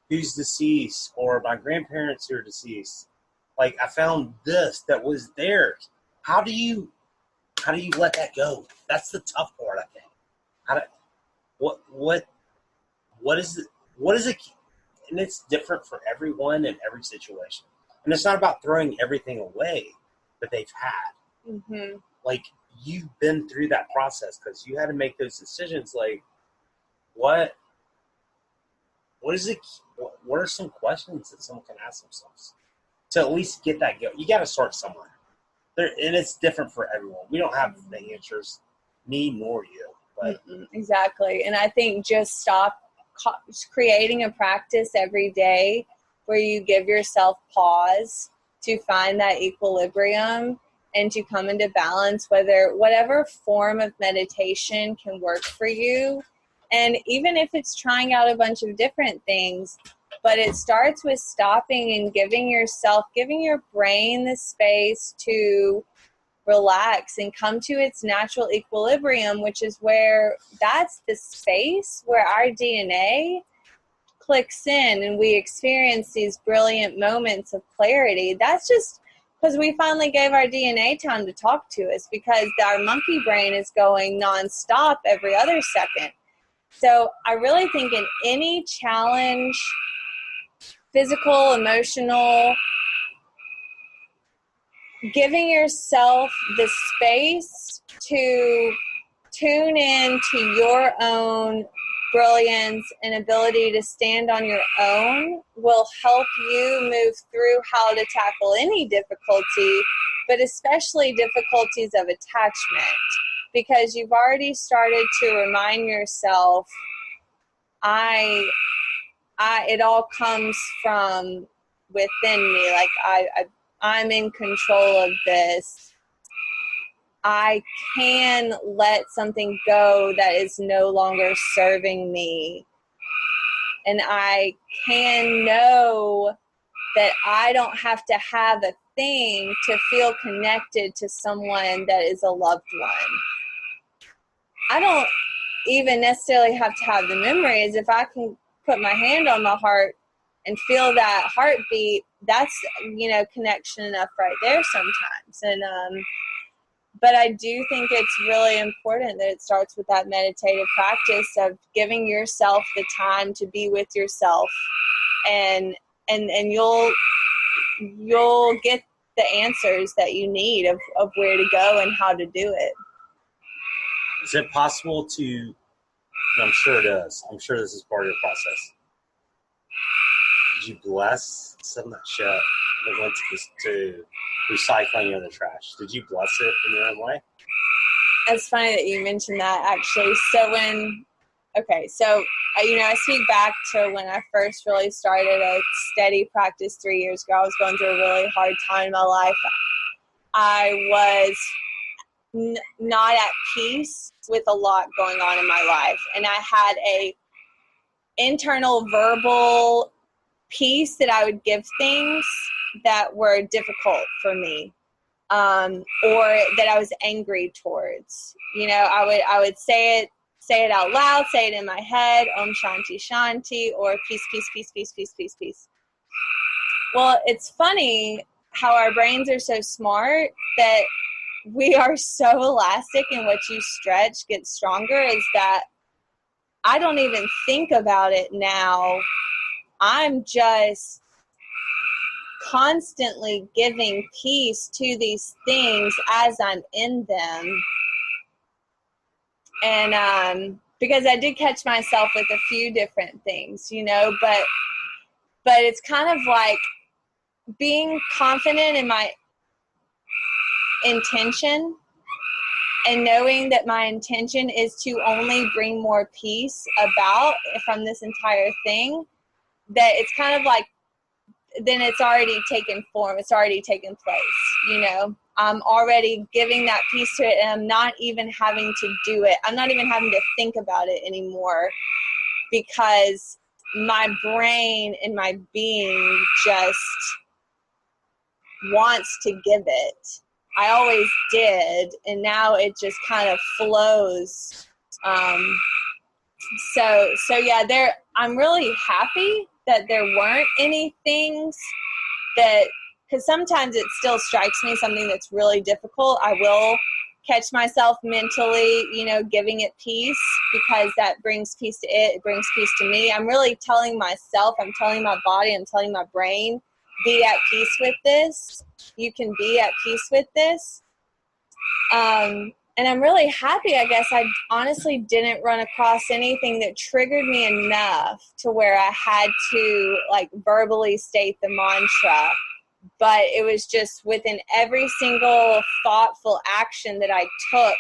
who's deceased, or my grandparents who are deceased. Like, I found this that was theirs. How do you let that go? That's the tough part, I think. What is it? And it's different for everyone in every situation. And it's not about throwing everything away that they've had. Mm-hmm. Like, you've been through that process because you had to make those decisions. Like, what is it? What are some questions that someone can ask themselves to at least get that go. You got to start somewhere. And it's different for everyone. We don't have the answers, me nor you. But exactly. And I think just stop creating a practice every day where you give yourself pause to find that equilibrium and to come into balance, whatever form of meditation can work for you. And even if it's trying out a bunch of different things, but it starts with stopping and giving your brain the space to relax and come to its natural equilibrium, which is that's the space where our DNA clicks in and we experience these brilliant moments of clarity. That's just because we finally gave our DNA time to talk to us, because our monkey brain is going nonstop every other second. So I really think in any challenge, physical, emotional, giving yourself the space to tune in to your own brilliance and ability to stand on your own will help you move through how to tackle any difficulty, but especially difficulties of attachment, because you've already started to remind yourself, it all comes from within me. Like I'm in control of this. I can let something go that is no longer serving me. And I can know that I don't have to have a thing to feel connected to someone that is a loved one. I don't even necessarily have to have the memories. If I can put my hand on my heart and feel that heartbeat, that's, connection enough right there sometimes. And, but I do think it's really important that it starts with that meditative practice of giving yourself the time to be with yourself, and you'll get the answers that you need of where to go and how to do it. is it possible to, I'm sure it is, I'm sure this is part of your process, did you bless some of that shit that went to recycling or the trash? Did you bless it in your own way? It's funny that you mentioned that, actually. So I speak back to when I first really started a steady practice 3 years ago. I was going through a really hard time in my life. I was not at peace with a lot going on in my life. And I had a internal verbal peace that I would give things that were difficult for me, or that I was angry towards. I would say it out loud, say it in my head, Om Shanti Shanti, or peace, peace, peace, peace, peace, peace, peace. Well, it's funny how our brains are so smart that we are so elastic, and what you stretch gets stronger, is that I don't even think about it now. I'm just constantly giving peace to these things as I'm in them. And because I did catch myself with a few different things, but it's kind of like being confident in my intention and knowing that my intention is to only bring more peace about from this entire thing, that it's kind of like, then it's already taken form. It's already taken place, I'm already giving that peace to it, and I'm not even having to do it. I'm not even having to think about it anymore, because my brain and my being just wants to give it. I always did, and now it just kind of flows. So yeah, I'm really happy that there weren't any things that, because sometimes it still strikes me something that's really difficult. I will catch myself mentally, giving it peace, because that brings peace to it. It brings peace to me. I'm really telling myself, I'm telling my body, I'm telling my brain, be at peace with this. You can be at peace with this. And I'm really happy. I guess I honestly didn't run across anything that triggered me enough to where I had to verbally state the mantra. but it was just within every single thoughtful action that I took,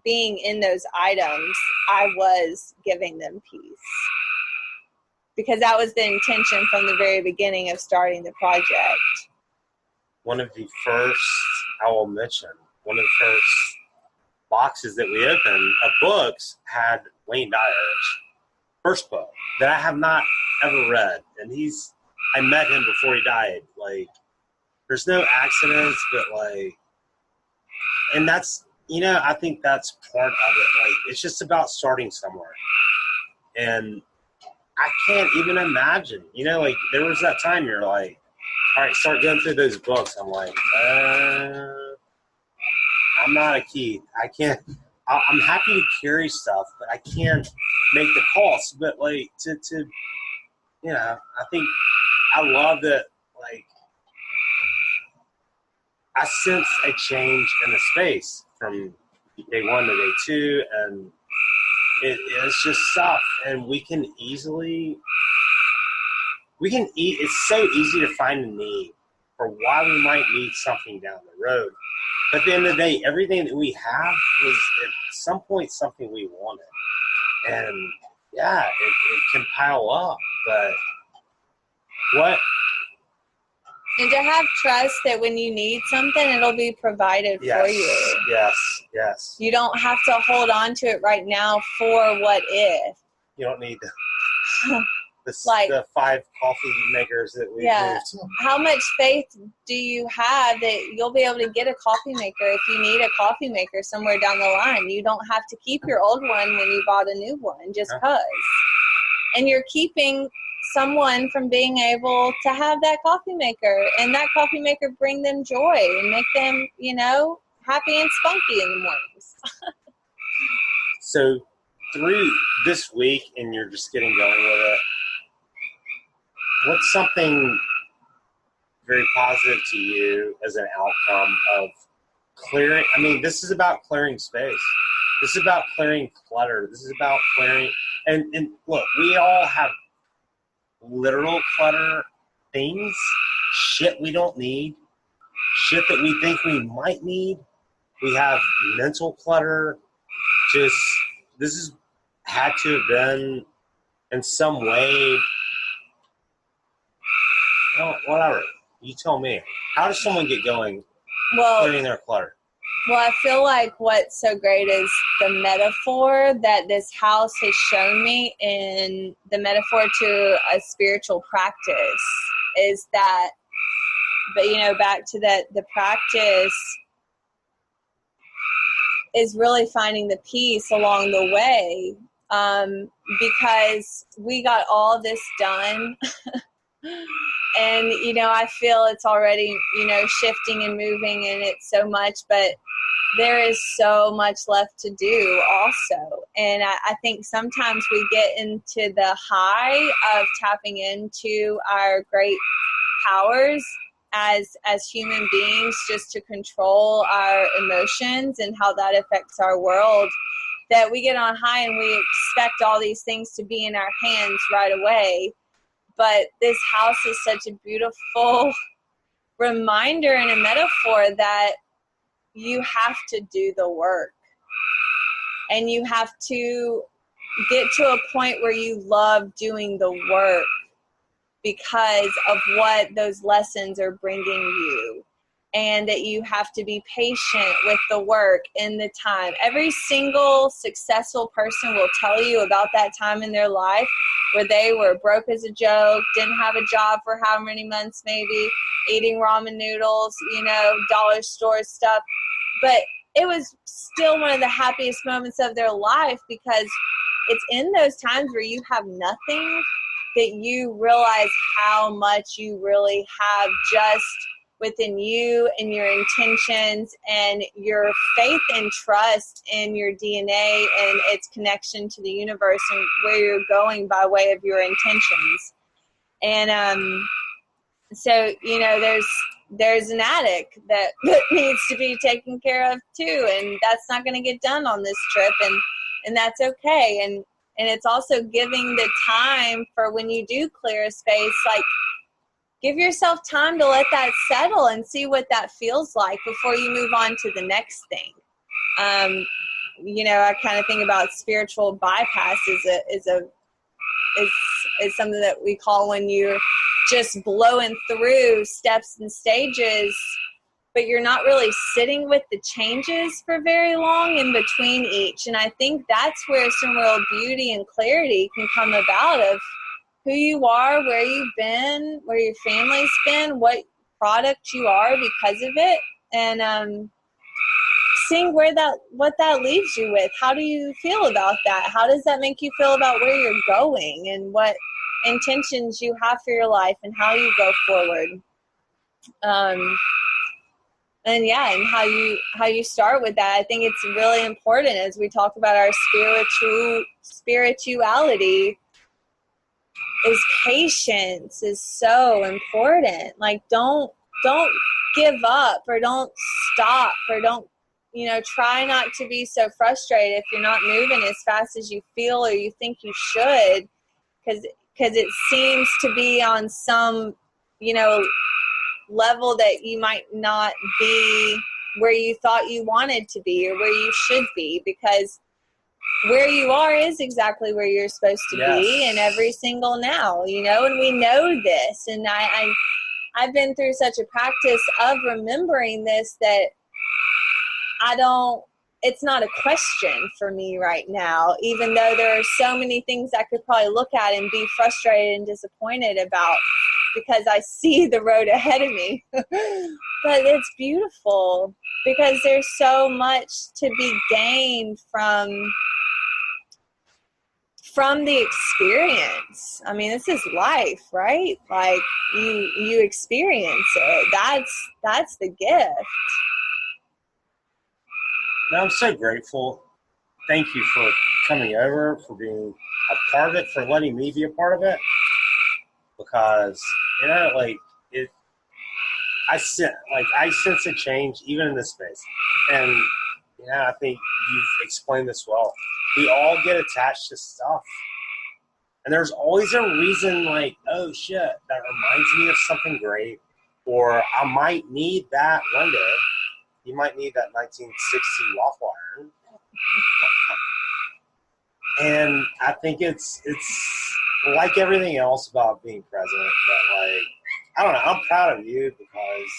being in those items, I was giving them peace. Because that was the intention from the very beginning of starting the project. One of the first, I will mention, one of the first boxes that we opened of books had Wayne Dyer's first book that I have not ever read. And I met him before he died. Like, there's no accidents, but like, and that's, I think that's part of it. Like, it's just about starting somewhere. And I can't even imagine, like, there was that time you're like, all right, start going through those books. I'm like, I'm not a Keith. I can't. I'm happy to carry stuff, but I can't make the cost. But like I think I love that. Like, I sense a change in the space from day 1 to day 2, and it's just stuff, and we can it's so easy to find a need for why we might need something down the road. But at the end of the day, everything that we have was at some point something we wanted. And yeah, it can pile up, but And to have trust that when you need something, it'll be provided for you. Yes. You don't have to hold on to it right now for what if. You don't need the 5 coffee makers that we moved. How much faith do you have that you'll be able to get a coffee maker if you need a coffee maker somewhere down the line? You don't have to keep your old one when you bought a new one just because. And you're keeping someone from being able to have that coffee maker, and that coffee maker bring them joy and make them, happy and spunky in the mornings. So through this week, and you're just getting going with it, what's something very positive to you as an outcome of clearing? I mean, this is about clearing space. This is about clearing clutter. This is about clearing. And look, we all have literal clutter things, shit we don't need, shit that we think we might need. We have mental clutter. Just, this has had to have been in some way. Well, whatever. You tell me. How does someone get going clearing their clutter? Well, I feel like what's so great is the metaphor that this house has shown me, in the metaphor to a spiritual practice is that, but back to that, the practice is really finding the peace along the way, because we got all this done. And, I feel it's already, shifting and moving, and it's so much, but there is so much left to do also. And I think sometimes we get into the high of tapping into our great powers as human beings, just to control our emotions and how that affects our world, that we get on high and we expect all these things to be in our hands right away. But this house is such a beautiful reminder and a metaphor that you have to do the work. And you have to get to a point where you love doing the work because of what those lessons are bringing you. And that you have to be patient with the work and the time. Every single successful person will tell you about that time in their life where they were broke as a joke, didn't have a job for how many months maybe, eating ramen noodles, dollar store stuff. But it was still one of the happiest moments of their life, because it's in those times where you have nothing that you realize how much you really have just within you and your intentions and your faith and trust in your DNA and its connection to the universe and where you're going by way of your intentions. And so, there's an attic that needs to be taken care of too, and that's not going to get done on this trip, and that's okay. And it's also giving the time for when you do clear a space, like, give yourself time to let that settle and see what that feels like before you move on to the next thing. I kind of think about spiritual bypass is something that we call when you're just blowing through steps and stages, but you're not really sitting with the changes for very long in between each. And I think that's where some real beauty and clarity can come about of who you are, where you've been, where your family's been, what product you are because of it, and seeing what that leaves you with. How do you feel about that? How does that make you feel about where you're going and what intentions you have for your life and how you go forward? And how you start with that. I think it's really important as we talk about our spirituality. Is patience is so important. Like don't give up or don't stop or don't try not to be so frustrated if you're not moving as fast as you feel or you think you should, because it seems to be on some level that you might not be where you thought you wanted to be or where you should be, because where you are is exactly where you're supposed to be in every single now, and we know this. And I've been through such a practice of remembering this that it's not a question for me right now, even though there are so many things I could probably look at and be frustrated and disappointed about because I see the road ahead of me. But it's beautiful because there's so much to be gained from the experience. I mean, this is life, right? Like you experience it. That's the gift. I'm so grateful. Thank you for coming over, for being a part of it, for letting me be a part of it. Because I sense a change even in this space, and I think you've explained this well. We all get attached to stuff, and there's always a reason. Like, oh shit, that reminds me of something great, or I might need that one day. You might need that 1960 waffle iron. And I think it's like everything else about being present, but I don't know, I'm proud of you because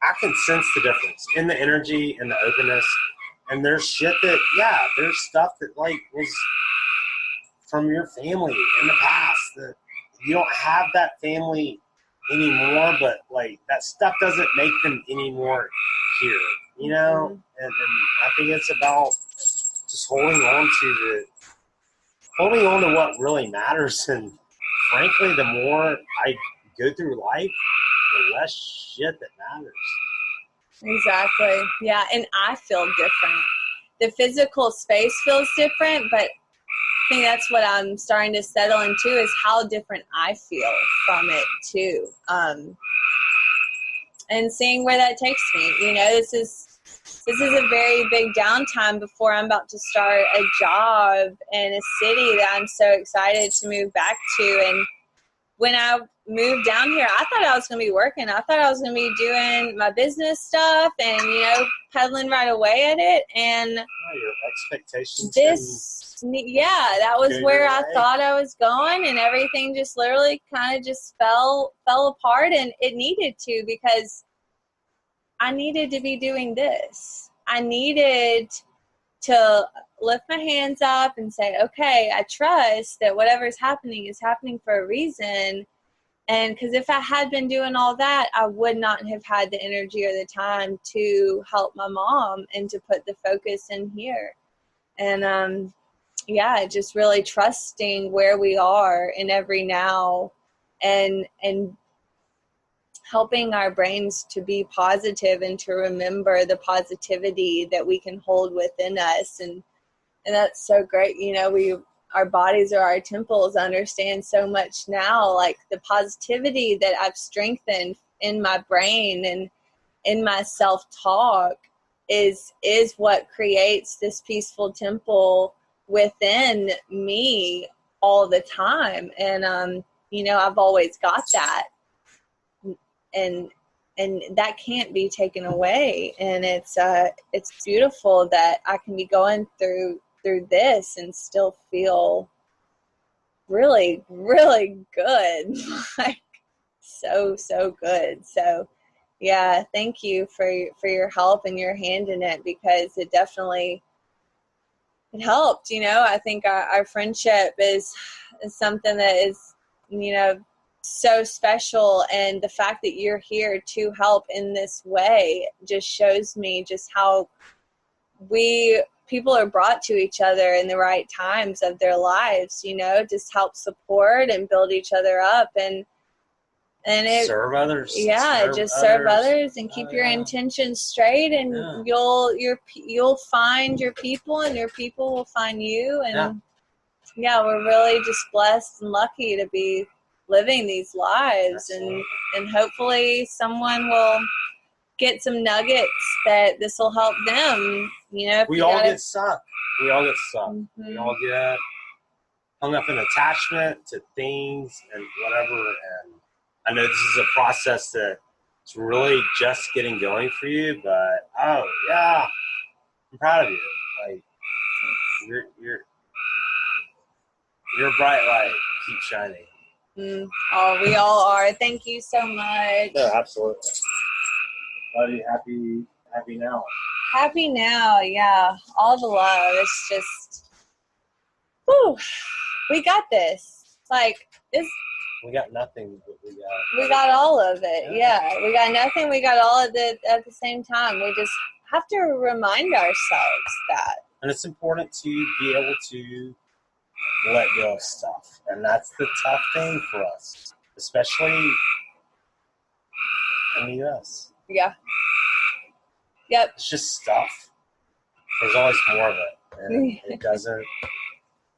I can sense the difference in the energy and the openness. And there's shit that, there's stuff that was from your family in the past that you don't have that family anymore, but that stuff doesn't make them anymore here, Mm-hmm. and I think it's about just holding on to what really matters. And frankly, the more I go through life, the less shit that matters. Exactly. Yeah. And I feel different. The physical space feels different, but I think that's what I'm starting to settle into is how different I feel from it too. And seeing where that takes me. This is a very big downtime before I'm about to start a job in a city that I'm so excited to move back to. And when I moved down here, I thought I was going to be working. I thought I was going to be doing my business stuff and, pedaling right away at it. And your expectations. That was where I thought I was going, and everything just literally kind of just fell apart, and it needed to, because I needed to be doing this. I needed to lift my hands up and say, okay, I trust that whatever's happening is happening for a reason. And because if I had been doing all that, I would not have had the energy or the time to help my mom and to put the focus in here. And just really trusting where we are in every now, and helping our brains to be positive and to remember the positivity that we can hold within us. And that's so great. Our bodies are our temples. I understand so much now, like the positivity that I've strengthened in my brain and in my self-talk is what creates this peaceful temple within me all the time. And, you know, I've always got that. And that can't be taken away. And it's beautiful that I can be going through this and still feel really, really good. Like, so good. So yeah, thank you for your help and your hand in it, because it definitely, it helped. You know, I think our friendship is something that is, you know, so special, and the fact that you're here to help in this way just shows me just how people are brought to each other in the right times of their lives, you know, just help support and build each other up, and it serve others. Yeah, just serve others and keep your intentions straight, and you'll find your people, and your people will find you. And we're really just blessed and lucky to be living these lives. And hopefully someone will get some nuggets that this will help them. You know, we all get stuck. Mm-hmm. We all get hung up in attachment to things and whatever. And I know this is a process that's really just getting going for you, but I'm proud of you. Like, you're a bright light. Keep shining. Oh, we all are. Thank you so much. No, absolutely. Buddy, happy now. Happy now, yeah. All the love. It's just, whew, we got this. Like, this. We got nothing, but we got all of it. Yeah. We got nothing. We got all of it at the same time. We just have to remind ourselves that. And it's important to be able to let go of stuff. And that's the tough thing for us, especially in the U.S. Yeah. Yep. It's just stuff. There's always more of it. And it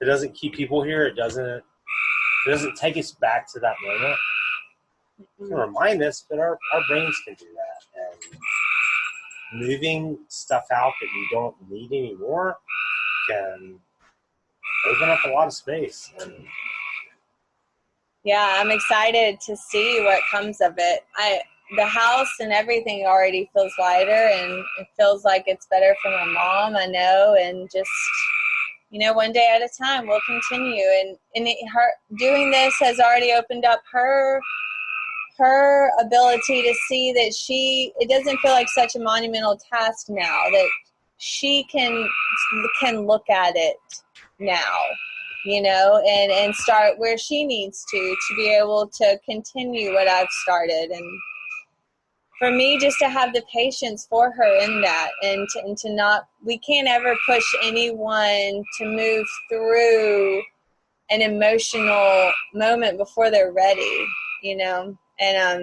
doesn't keep people here. It doesn't take us back to that moment. It can remind us, but our brains can do that. And moving stuff out that you don't need anymore can open up a lot of space. Yeah, I'm excited to see what comes of it. The house and everything already feels lighter, and it feels like it's better for my mom, I know, and just, you know, one day at a time we'll continue. And her doing this has already opened up her ability to see that it doesn't feel like such a monumental task now, that she can look at it now, you know, and start where she needs to be able to continue what I've started. And for me, just to have the patience for her in that, and to not, we can't ever push anyone to move through an emotional moment before they're ready, you know. And I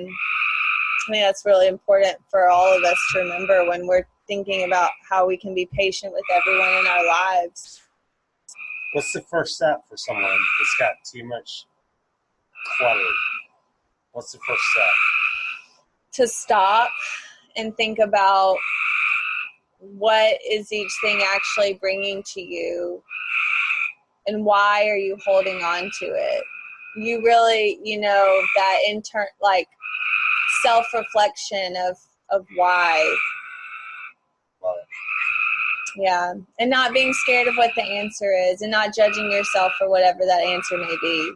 think that's really important for all of us to remember when we're thinking about how we can be patient with everyone in our lives. What's the first step for someone that's got too much clutter? What's the first step? To stop and think about what is each thing actually bringing to you, and why are you holding on to it? You really, you know, that like self-reflection of why. Love it. Yeah, and not being scared of what the answer is, and not judging yourself for whatever that answer may be.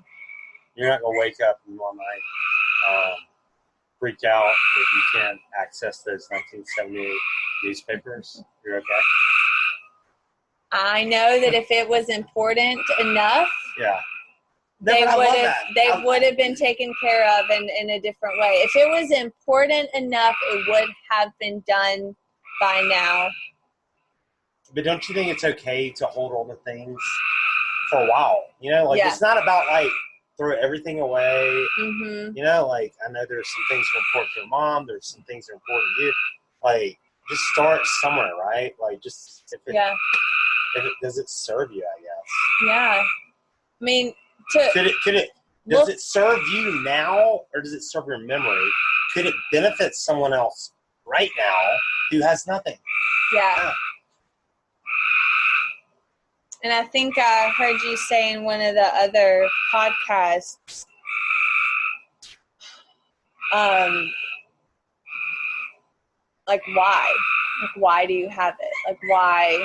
You're not gonna wake up in one night, freak out that you can't access those 1978 newspapers. You're okay. I know that if it was important enough, they would have been taken care of in a different way. If it was important enough, it would have been done by now. But don't you think it's okay to hold all the things for a while? You know, like it's not about like throw everything away. Mm-hmm. You know, like I know there's some things that are important to your mom. There's some things that are important to you. Like just start somewhere, right? Like just if it does it serve you, I guess. Yeah. I mean, does it serve you now, or does it serve your memory? Could it benefit someone else right now who has nothing? Yeah. And I think I heard you say in one of the other podcasts, like why? Like why do you have it? Like why?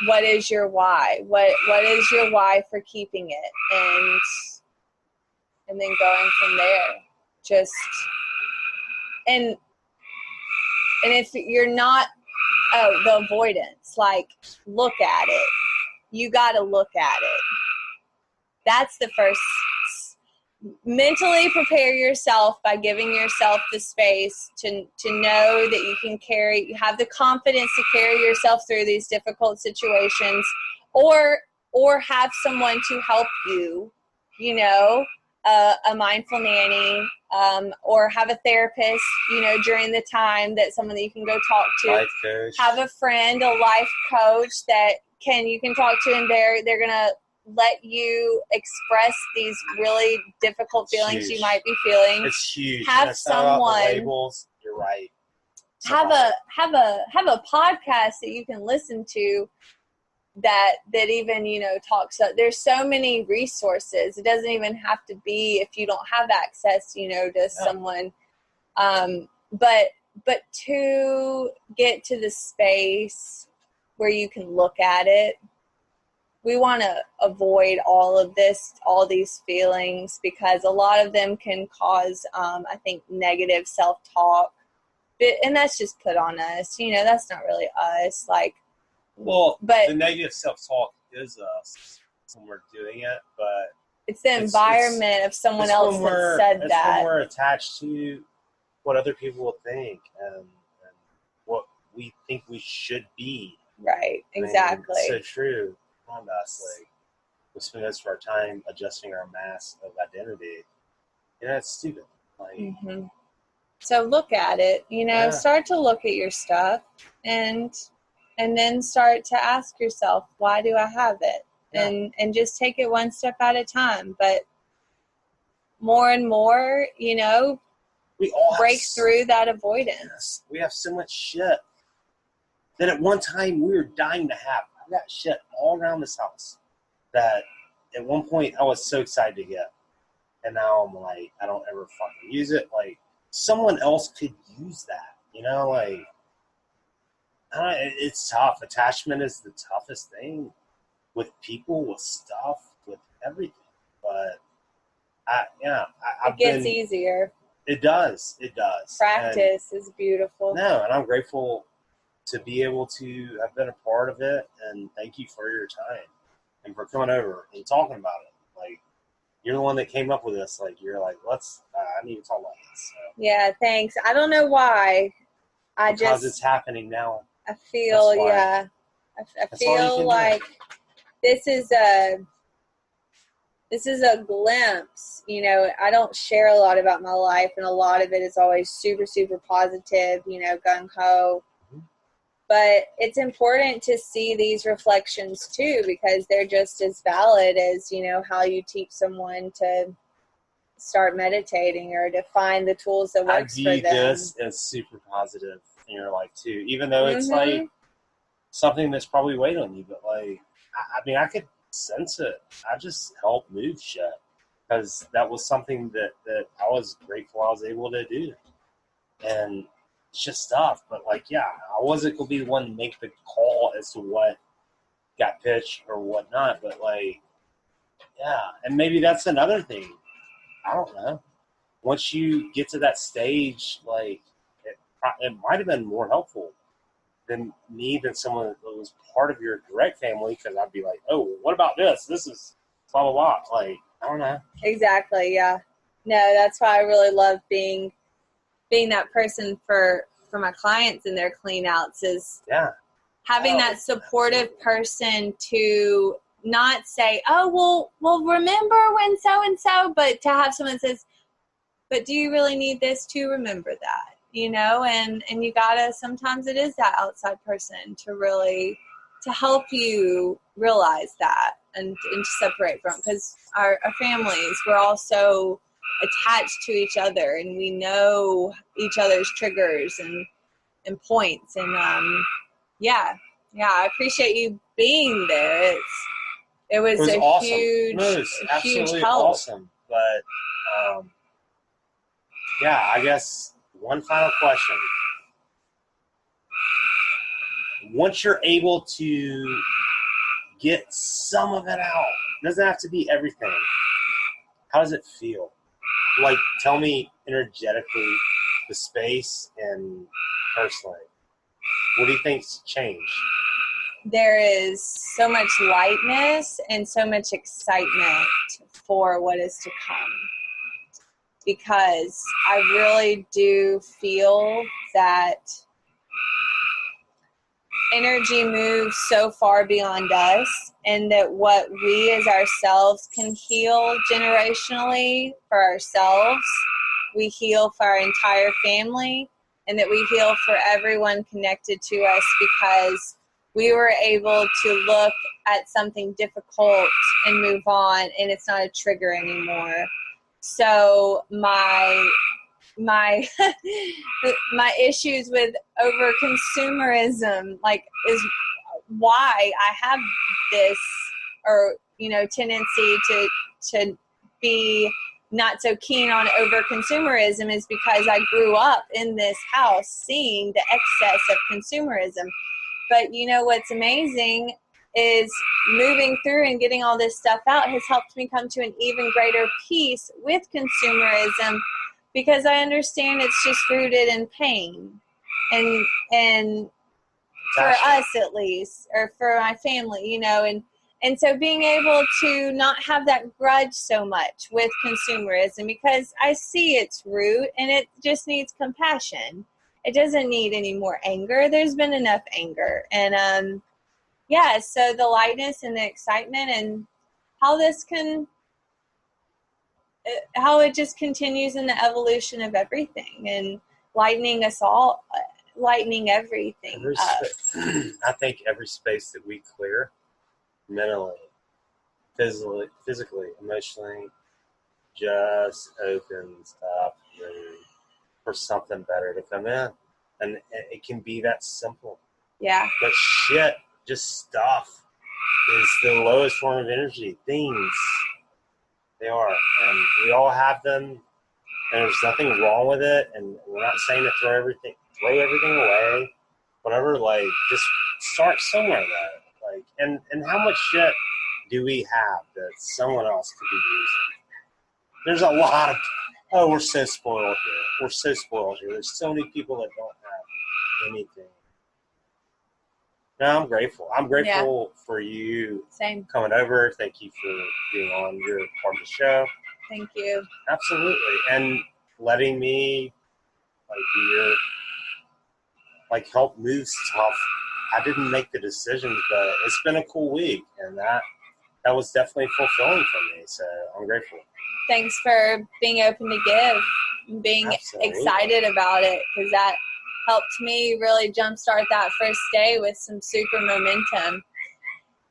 What is your why? What is your why for keeping it? And then going from there. Just and if you're not the avoidance, like look at it. You got to look at it. That's the first. Mentally prepare yourself by giving yourself the space to know that you can have the confidence to carry yourself through these difficult situations, or have someone to help you, a mindful nanny, or have a therapist, during the time, that someone that you can go talk to. Life coach. Have a friend, a life coach that you can talk to, and they're going to let you express these really difficult feelings you might be feeling. It's huge. Have someone. Labels. You're right. Have a podcast that you can listen to that even talks. There's so many resources. It doesn't even have to be if you don't have access, to someone. But to get to the space where you can look at it. We want to avoid all these feelings, because a lot of them can cause, I think, negative self-talk. And that's just put on us. That's not really us. But the negative self-talk is us when we're doing it, but it's the environment of someone else that said that. When we're attached to what other people will think and what we think we should be. Right, exactly. It's so true. Us, we spend most of our time adjusting our mask of identity. It's stupid. So look at it. Start to look at your stuff, and then start to ask yourself, why do I have it? Yeah. And just take it one step at a time. But more and more, we all break through that avoidance. Yes, we have so much shit that at one time we were dying to have. I've got shit all around this house that at one point I was so excited to get. And now I'm like, I don't ever fucking use it. Like, someone else could use that, it's tough. Attachment is the toughest thing with people, with stuff, with everything. But it gets easier. It does. Practice is beautiful. No, and I'm grateful to be able to have been a part of it, and thank you for your time and for coming over and talking about it. Like, you're the one that came up with this. Like, you're like, I need to talk about this. So. Yeah, thanks. I don't know why. Because it's happening now. I feel, I feel like this is a glimpse. I don't share a lot about my life, and a lot of it is always super, super positive, gung-ho. But it's important to see these reflections too, because they're just as valid as, how you teach someone to start meditating or to find the tools that works for them. I view this as super positive in your life too, even though it's like something that's probably weighed on you. But I could sense it. I just help move shit, because that was something that I was grateful I was able to do. And it's just stuff, but I wasn't going to be the one to make the call as to what got pitched or whatnot, but and maybe that's another thing. I don't know. Once you get to that stage, it might have been more helpful than someone that was part of your direct family, because I'd be like, oh, what about this? This is blah, blah, blah. I don't know. Exactly, yeah. No, that's why I really love being that person for my clients in their clean outs, is having that supportive person to not say, oh, well, remember when so-and-so, but to have someone that says, but do you really need this to remember that? And you gotta, sometimes it is that outside person to really, to help you realize that and to separate from, because our families, we're all so attached to each other, and we know each other's triggers and points, and I appreciate you being there. It was a awesome. huge, No, it was absolutely huge help. awesome. But yeah, I guess one final question. Once you're able to get some of it out, it doesn't have to be everything. How does it feel? Like, tell me energetically, the space and personally. What do you think's changed? There is so much lightness and so much excitement for what is to come. Because I really do feel that energy moves so far beyond us, and that what we as ourselves can heal generationally for ourselves, we heal for our entire family, and that we heal for everyone connected to us, because we were able to look at something difficult and move on, and it's not a trigger anymore. So my my issues with over consumerism is why I have this tendency to be not so keen on over consumerism, is because I grew up in this house seeing the excess of consumerism. But what's amazing is moving through and getting all this stuff out has helped me come to an even greater peace with consumerism, because I understand it's just rooted in pain, and for us at least, or for my family, and so being able to not have that grudge so much with consumerism, because I see its root and it just needs compassion. It doesn't need any more anger. There's been enough anger. And so the lightness and the excitement, and how it just continues in the evolution of everything, and lightening us all, lightening everything up. I think every space that we clear, mentally, physically, emotionally, just opens up room for something better to come in. And it can be that simple. Yeah. But shit, just stuff, is the lowest form of energy. Things, they are. And we all have them, and there's nothing wrong with it. And we're not saying to throw everything away. Whatever, just start somewhere, though. And how much shit do we have that someone else could be using? There's a lot of, we're so spoiled here. We're so spoiled here. There's so many people that don't have anything. No, I'm grateful. I'm grateful for you coming over. Thank you for being on your part of the show. Thank you. Absolutely. And letting me be your help move stuff. I didn't make the decisions, but it's been a cool week, and that was definitely fulfilling for me. So I'm grateful. Thanks for being open to give and being excited about it, because that helped me really jumpstart that first day with some super momentum.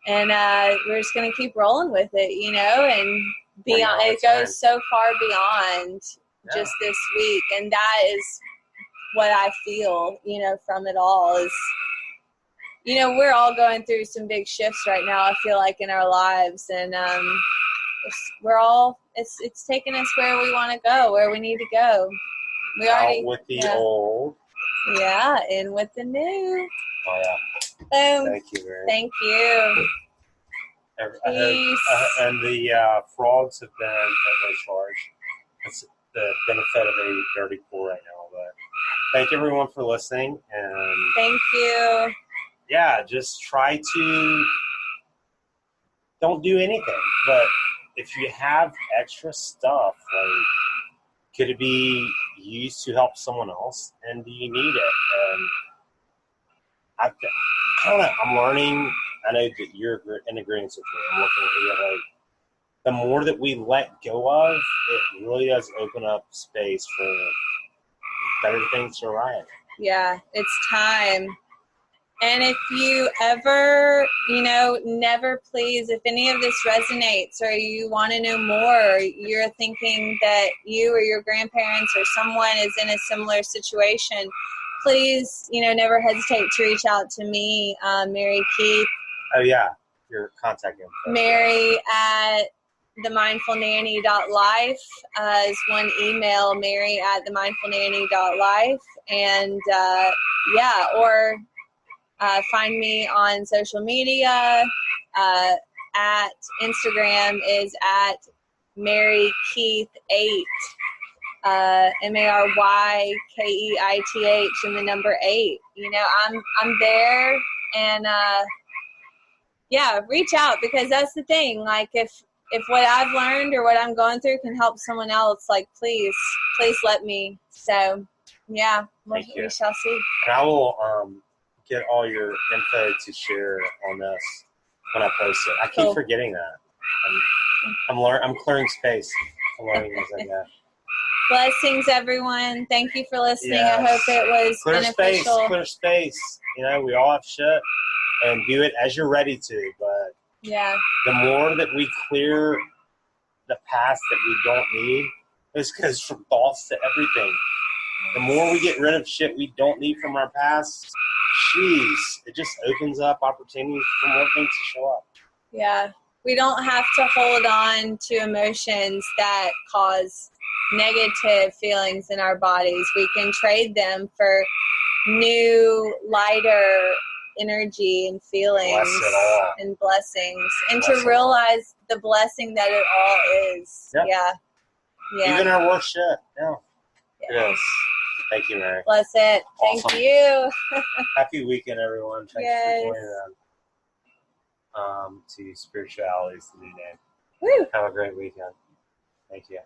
And we're just going to keep rolling with it, and beyond. It goes so far beyond just this week, and that is what I feel, from it all is, we're all going through some big shifts right now, I feel like, in our lives, and it's taking us where we want to go, where we need to go. We already out with the old. Yeah, in with the new. Oh yeah. Thank you, Mary. Thank you. Peace. And the frogs have been at no charge. That's the benefit of a dirty pool right now. But thank everyone for listening. And thank you. Yeah, just try to don't do anything. But if you have extra stuff, could it be used to help someone else? And do you need it? And I'm learning. I know that you're in agreement with me. I'm looking at you the more that we let go of, it really does open up space for better things to arrive. Yeah, it's time. And if you ever, never please, if any of this resonates or you want to know more, or you're thinking that you or your grandparents or someone is in a similar situation, please, never hesitate to reach out to me, Mary Keith. Oh, yeah. your contact info. Mary at themindfulnanny.life is one email, Mary at themindfulnanny.life. And or find me on social media. At Instagram is at Mary Keith 8, MaryKeith and the number 8. You know, I'm there, and reach out, because that's the thing. Like, if what I've learned or what I'm going through can help someone else, like, please let me. So yeah, we shall see. And I will get all your info to share on this when I post it. I keep forgetting that. I'm clearing space. I'm learning as I go. Blessings, everyone. Thank you for listening. Yes. I hope it was beneficial. Clear space. You know, we all have shit, and do it as you're ready to. But the more that we clear the past that we don't need, is because from thoughts to everything. The more we get rid of shit we don't need from our past, it just opens up opportunities for more things to show up. Yeah. We don't have to hold on to emotions that cause negative feelings in our bodies. We can trade them for new, lighter energy and feelings and blessings. And to realize the blessing that it all is. Yep. Yeah. Even our worst shit. Yeah. It is. Thank you, Mary. Bless it. Awesome. Thank you. Happy weekend, everyone. Thanks for joining us. To Spirituality is the new name. Woo. Have a great weekend. Thank you.